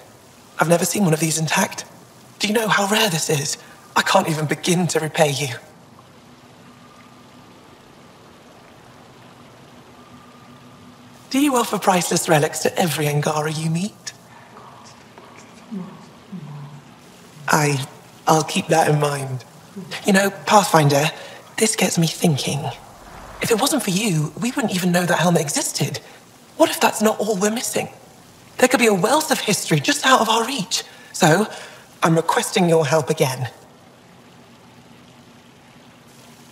W: I've never seen one of these intact. Do you know how rare this is? I can't even begin to repay you. Do you offer priceless relics to every Angara you meet? I'll keep that in mind. You know, Pathfinder, this gets me thinking. If it wasn't for you, we wouldn't even know that helmet existed. What if that's not all we're missing? There could be a wealth of history just out of our reach. So, I'm requesting your help again.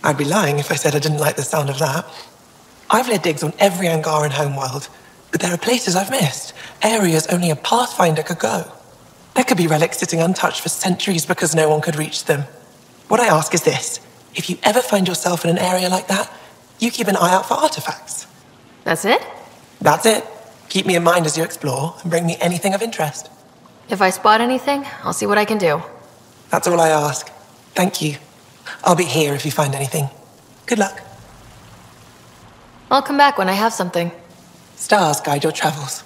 W: I'd be lying if I said I didn't like the sound of that. I've led digs on every Angaran homeworld, but there are places I've missed, areas only a Pathfinder could go. There could be relics sitting untouched for centuries because no one could reach them. What I ask is this: if you ever find yourself in an area like that, you keep an eye out for artifacts.
L: That's it?
W: That's it. Keep me in mind as you explore and bring me anything of interest.
L: If I spot anything, I'll see what I can do.
W: That's all I ask. Thank you. I'll be here if you find anything. Good luck.
L: I'll come back when I have something.
W: Stars guide your travels.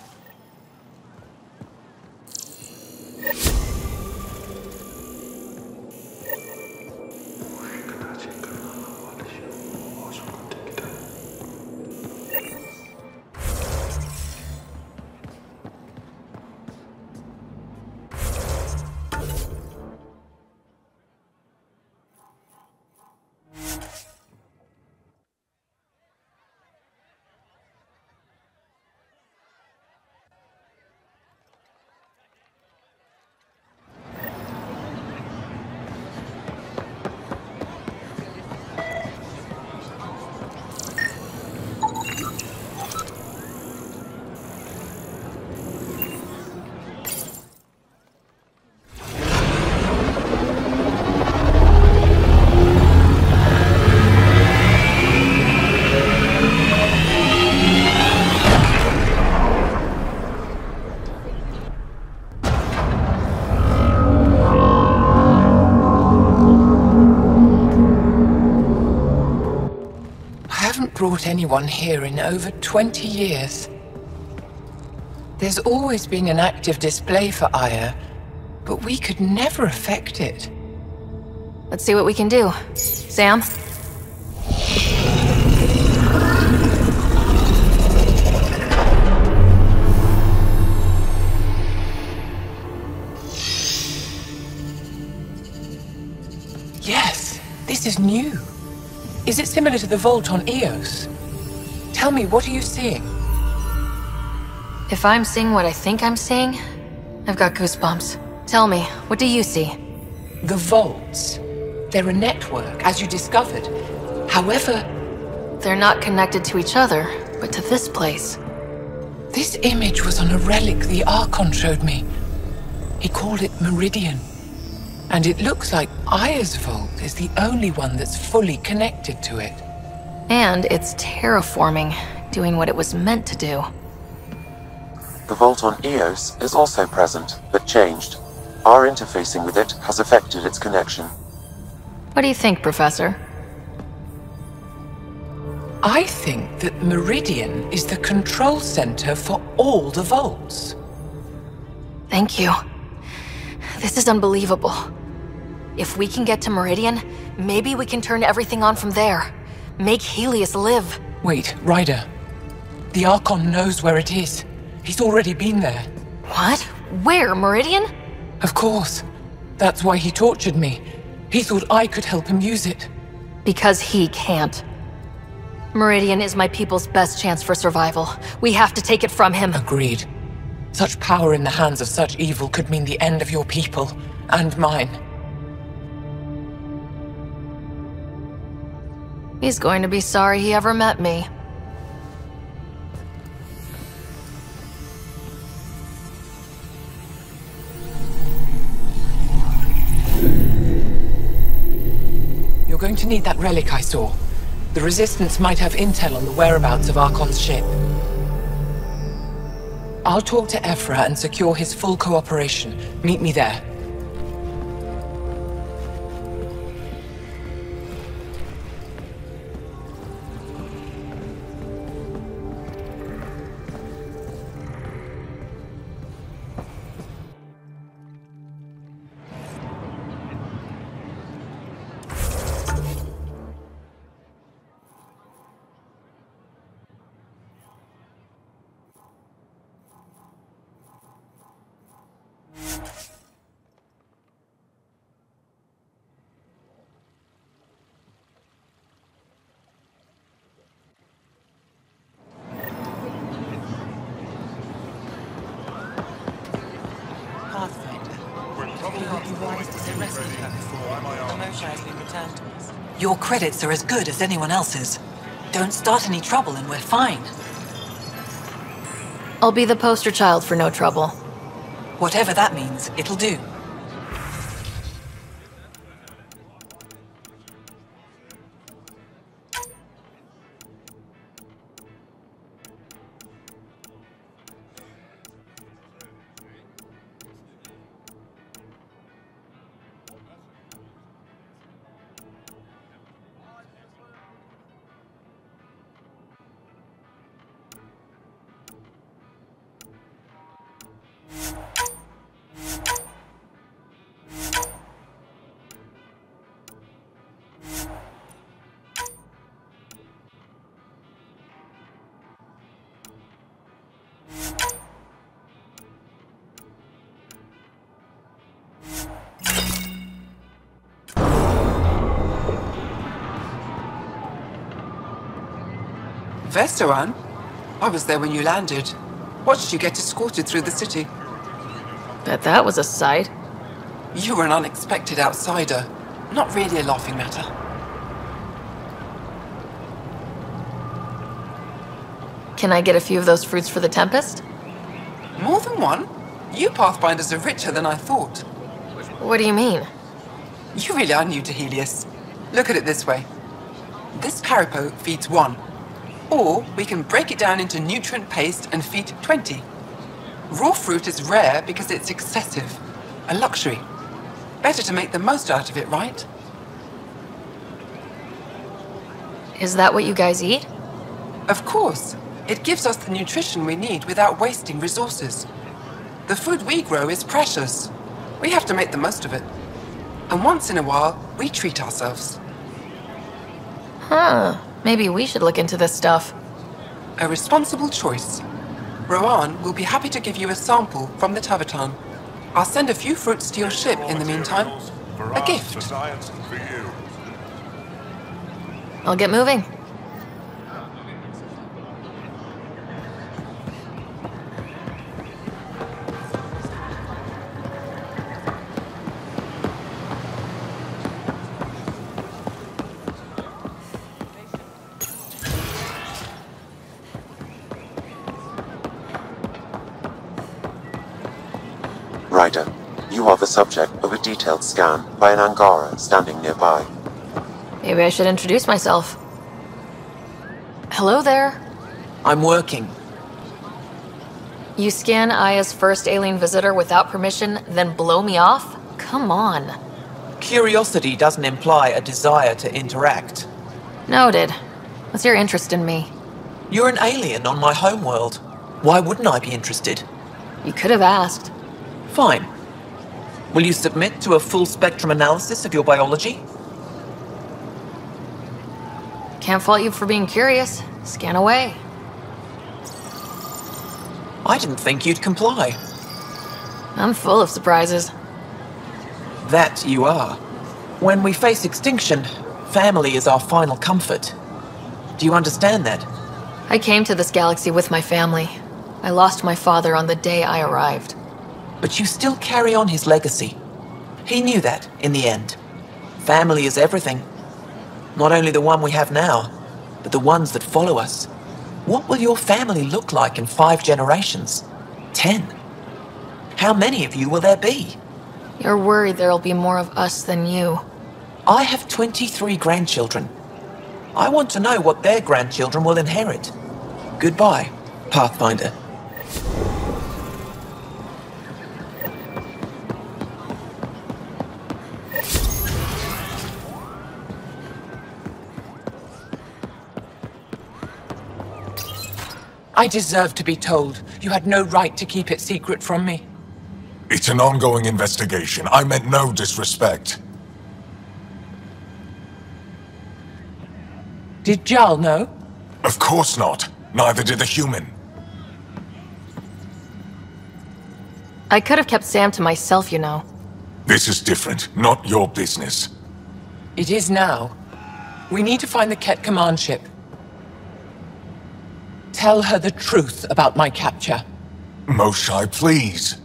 S: Brought anyone here in over 20 years. There's always been an active display for Aya, but we could never affect it.
L: Let's see what we can do. Sam?
S: Yes, this is new. Is it similar to the vault on Eos? Tell me, what are you seeing?
L: If I'm seeing what I think I'm seeing, I've got goosebumps. Tell me, what do you see?
S: The vaults. They're a network, as you discovered. However...
L: They're not connected to each other, but to this place.
S: This image was on a relic the Archon showed me. He called it Meridian. And it looks like Aya's vault is the only one that's fully connected to it.
L: And it's terraforming, doing what it was meant to do.
C: The vault on Eos is also present, but changed. Our interfacing with it has affected its connection.
L: What do you think, Professor?
S: I think that Meridian is the control center for all the vaults.
L: Thank you. This is unbelievable. If we can get to Meridian, maybe we can turn everything on from there. Make Helios live.
S: Wait, Ryder. The Archon knows where it is. He's already been there.
L: What? Where? Meridian?
S: Of course. That's why he tortured me. He thought I could help him use it.
L: Because he can't. Meridian is my people's best chance for survival. We have to take it from him.
S: Agreed. Such power in the hands of such evil could mean the end of your people, and mine.
L: He's going to be sorry he ever met me.
S: You're going to need that relic I saw. The Resistance might have intel on the whereabouts of Archon's ship. I'll talk to Ephra and secure his full cooperation. Meet me there.
F: Your credits are as good as anyone else's. Don't start any trouble and we're fine.
L: I'll be the poster child for no trouble.
F: Whatever that means, it'll do.
S: Vestaran? I was there when you landed. Watched you get escorted through the city.
L: Bet that was a sight.
S: You were an unexpected outsider. Not really a laughing matter.
L: Can I get a few of those fruits for the Tempest?
S: More than one? You Pathfinders are richer than I thought.
L: What do you mean?
S: You really are new to Helios. Look at it this way. This carapo feeds 1. Or we can break it down into nutrient paste and feed 20. Raw fruit is rare because it's excessive. A luxury. Better to make the most out of it, right?
L: Is that what you guys eat?
S: Of course. It gives us the nutrition we need without wasting resources. The food we grow is precious. We have to make the most of it. And once in a while, we treat ourselves.
L: Huh. Maybe we should look into this stuff.
S: A responsible choice. Rowan will be happy to give you a sample from the Tavatan. I'll send a few fruits to your ship in the meantime. A gift.
L: I'll get moving.
C: Ryder, You are the subject of a detailed scan by an Angara standing nearby.
L: Maybe I should introduce myself. Hello there.
S: I'm working.
L: You scan Aya's first alien visitor without permission, then blow me off? Come on.
S: Curiosity doesn't imply a desire to interact.
L: Noted. What's your interest in me?
S: You're an alien on my homeworld. Why wouldn't I be interested?
L: You could have asked.
S: Fine. Will you submit to a full spectrum analysis of your biology?
L: Can't fault you for being curious. Scan away.
S: I didn't think you'd comply.
L: I'm full of surprises.
S: That you are. When we face extinction, family is our final comfort. Do you understand that?
L: I came to this galaxy with my family. I lost my father on the day I arrived.
S: But you still carry on his legacy. He knew that, in the end. Family is everything. Not only the one we have now, but the ones that follow us. What will your family look like in 5 generations? 10? How many of you will there be?
L: You're worried there'll be more of us than you.
S: I have 23 grandchildren. I want to know what their grandchildren will inherit. Goodbye, Pathfinder. I deserve to be told. You had no right to keep it secret from me.
A: It's an ongoing investigation. I meant no disrespect.
S: Did Jal know?
A: Of course not. Neither did the human.
L: I could have kept Sam to myself, you know.
A: This is different. Not your business.
S: It is now. We need to find the Ket command ship. Tell her the truth about my capture.
A: Moshai, please.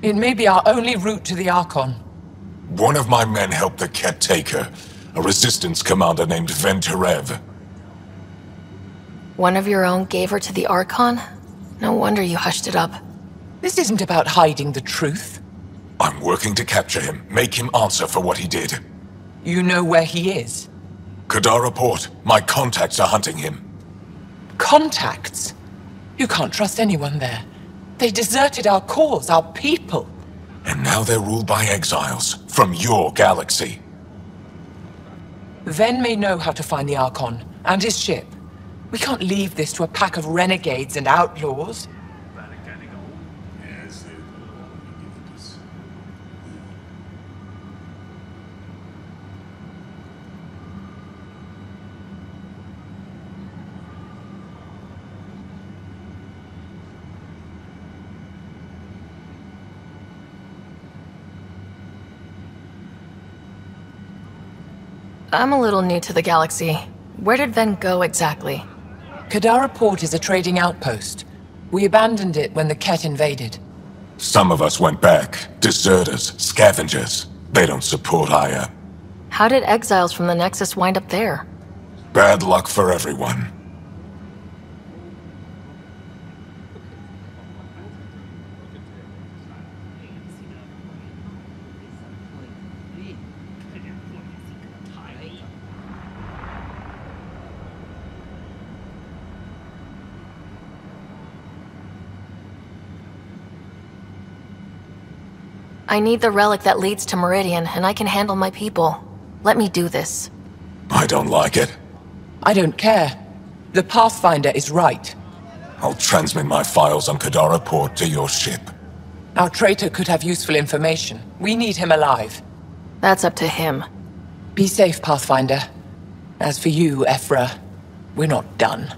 S: It may be our only route to the Archon.
A: One of my men helped the Ket take her. A resistance commander named Venturev.
L: One of your own gave her to the Archon? No wonder you hushed it up.
S: This isn't about hiding the truth.
A: I'm working to capture him, make him answer for what he did.
S: You know where he is?
A: Kadara Port. My contacts are hunting him.
S: Contacts? You can't trust anyone there. They deserted our cause, our people.
A: And now they're ruled by exiles from your galaxy.
S: Ven may know how to find the Archon and his ship. We can't leave this to a pack of renegades and outlaws.
L: I'm a little new to the galaxy. Where did Ven go exactly?
S: Kadara Port is a trading outpost. We abandoned it when the Ket invaded.
A: Some of us went back. Deserters, scavengers. They don't support Aya.
L: How did exiles from the Nexus wind up there?
A: Bad luck for everyone.
L: I need the relic that leads to Meridian, and I can handle my people. Let me do this.
A: I don't like it.
S: I don't care. The Pathfinder is right.
A: I'll transmit my files on Kadara Port to your ship.
S: Our traitor could have useful information. We need him alive.
L: That's up to him.
S: Be safe, Pathfinder. As for you, Ephra, we're not done.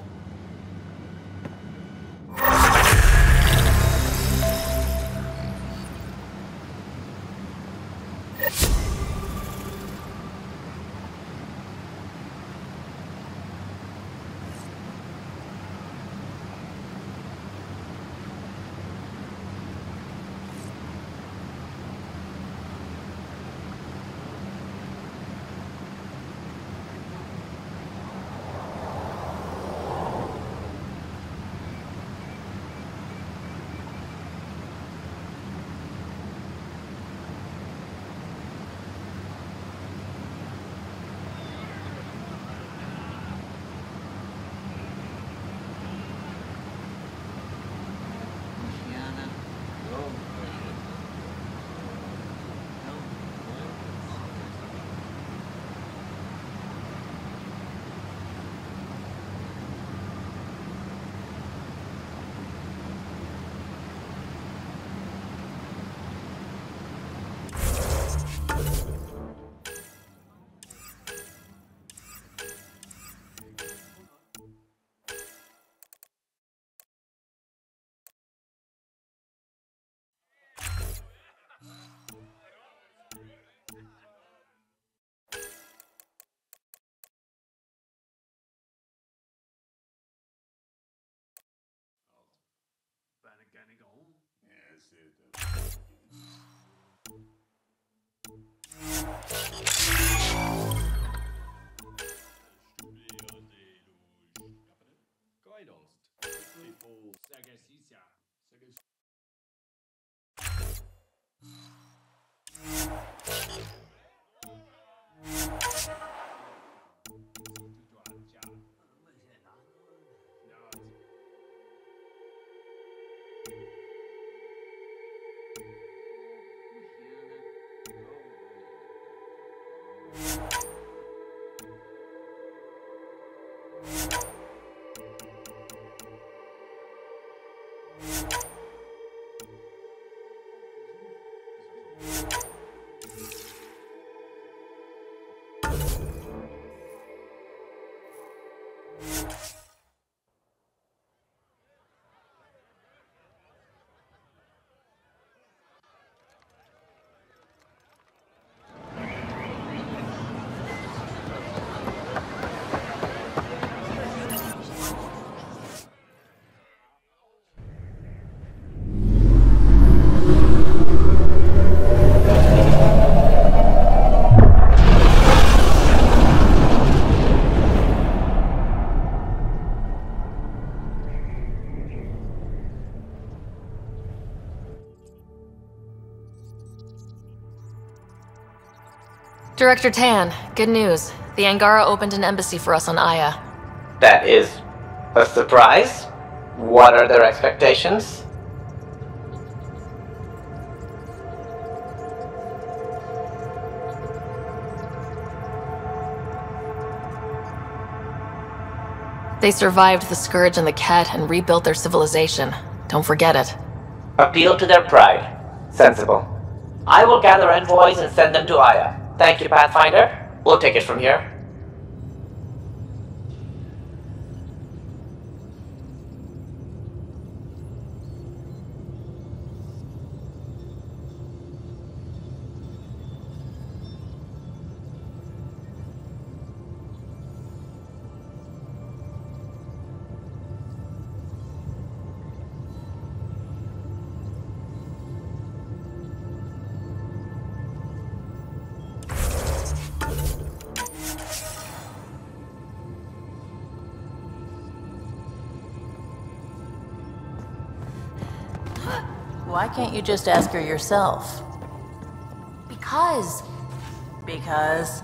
L: Director Tan, good news. The Angara opened an embassy for us on Aya.
E: That is a surprise? What are their expectations?
L: They survived the Scourge and the Ket and rebuilt their civilization. Don't forget it.
E: Appeal to their pride. Sensible. I will gather envoys and send them to Aya. Thank you, Pathfinder. We'll take it from here.
D: Why can't you just ask her yourself?
L: Because...
D: Because?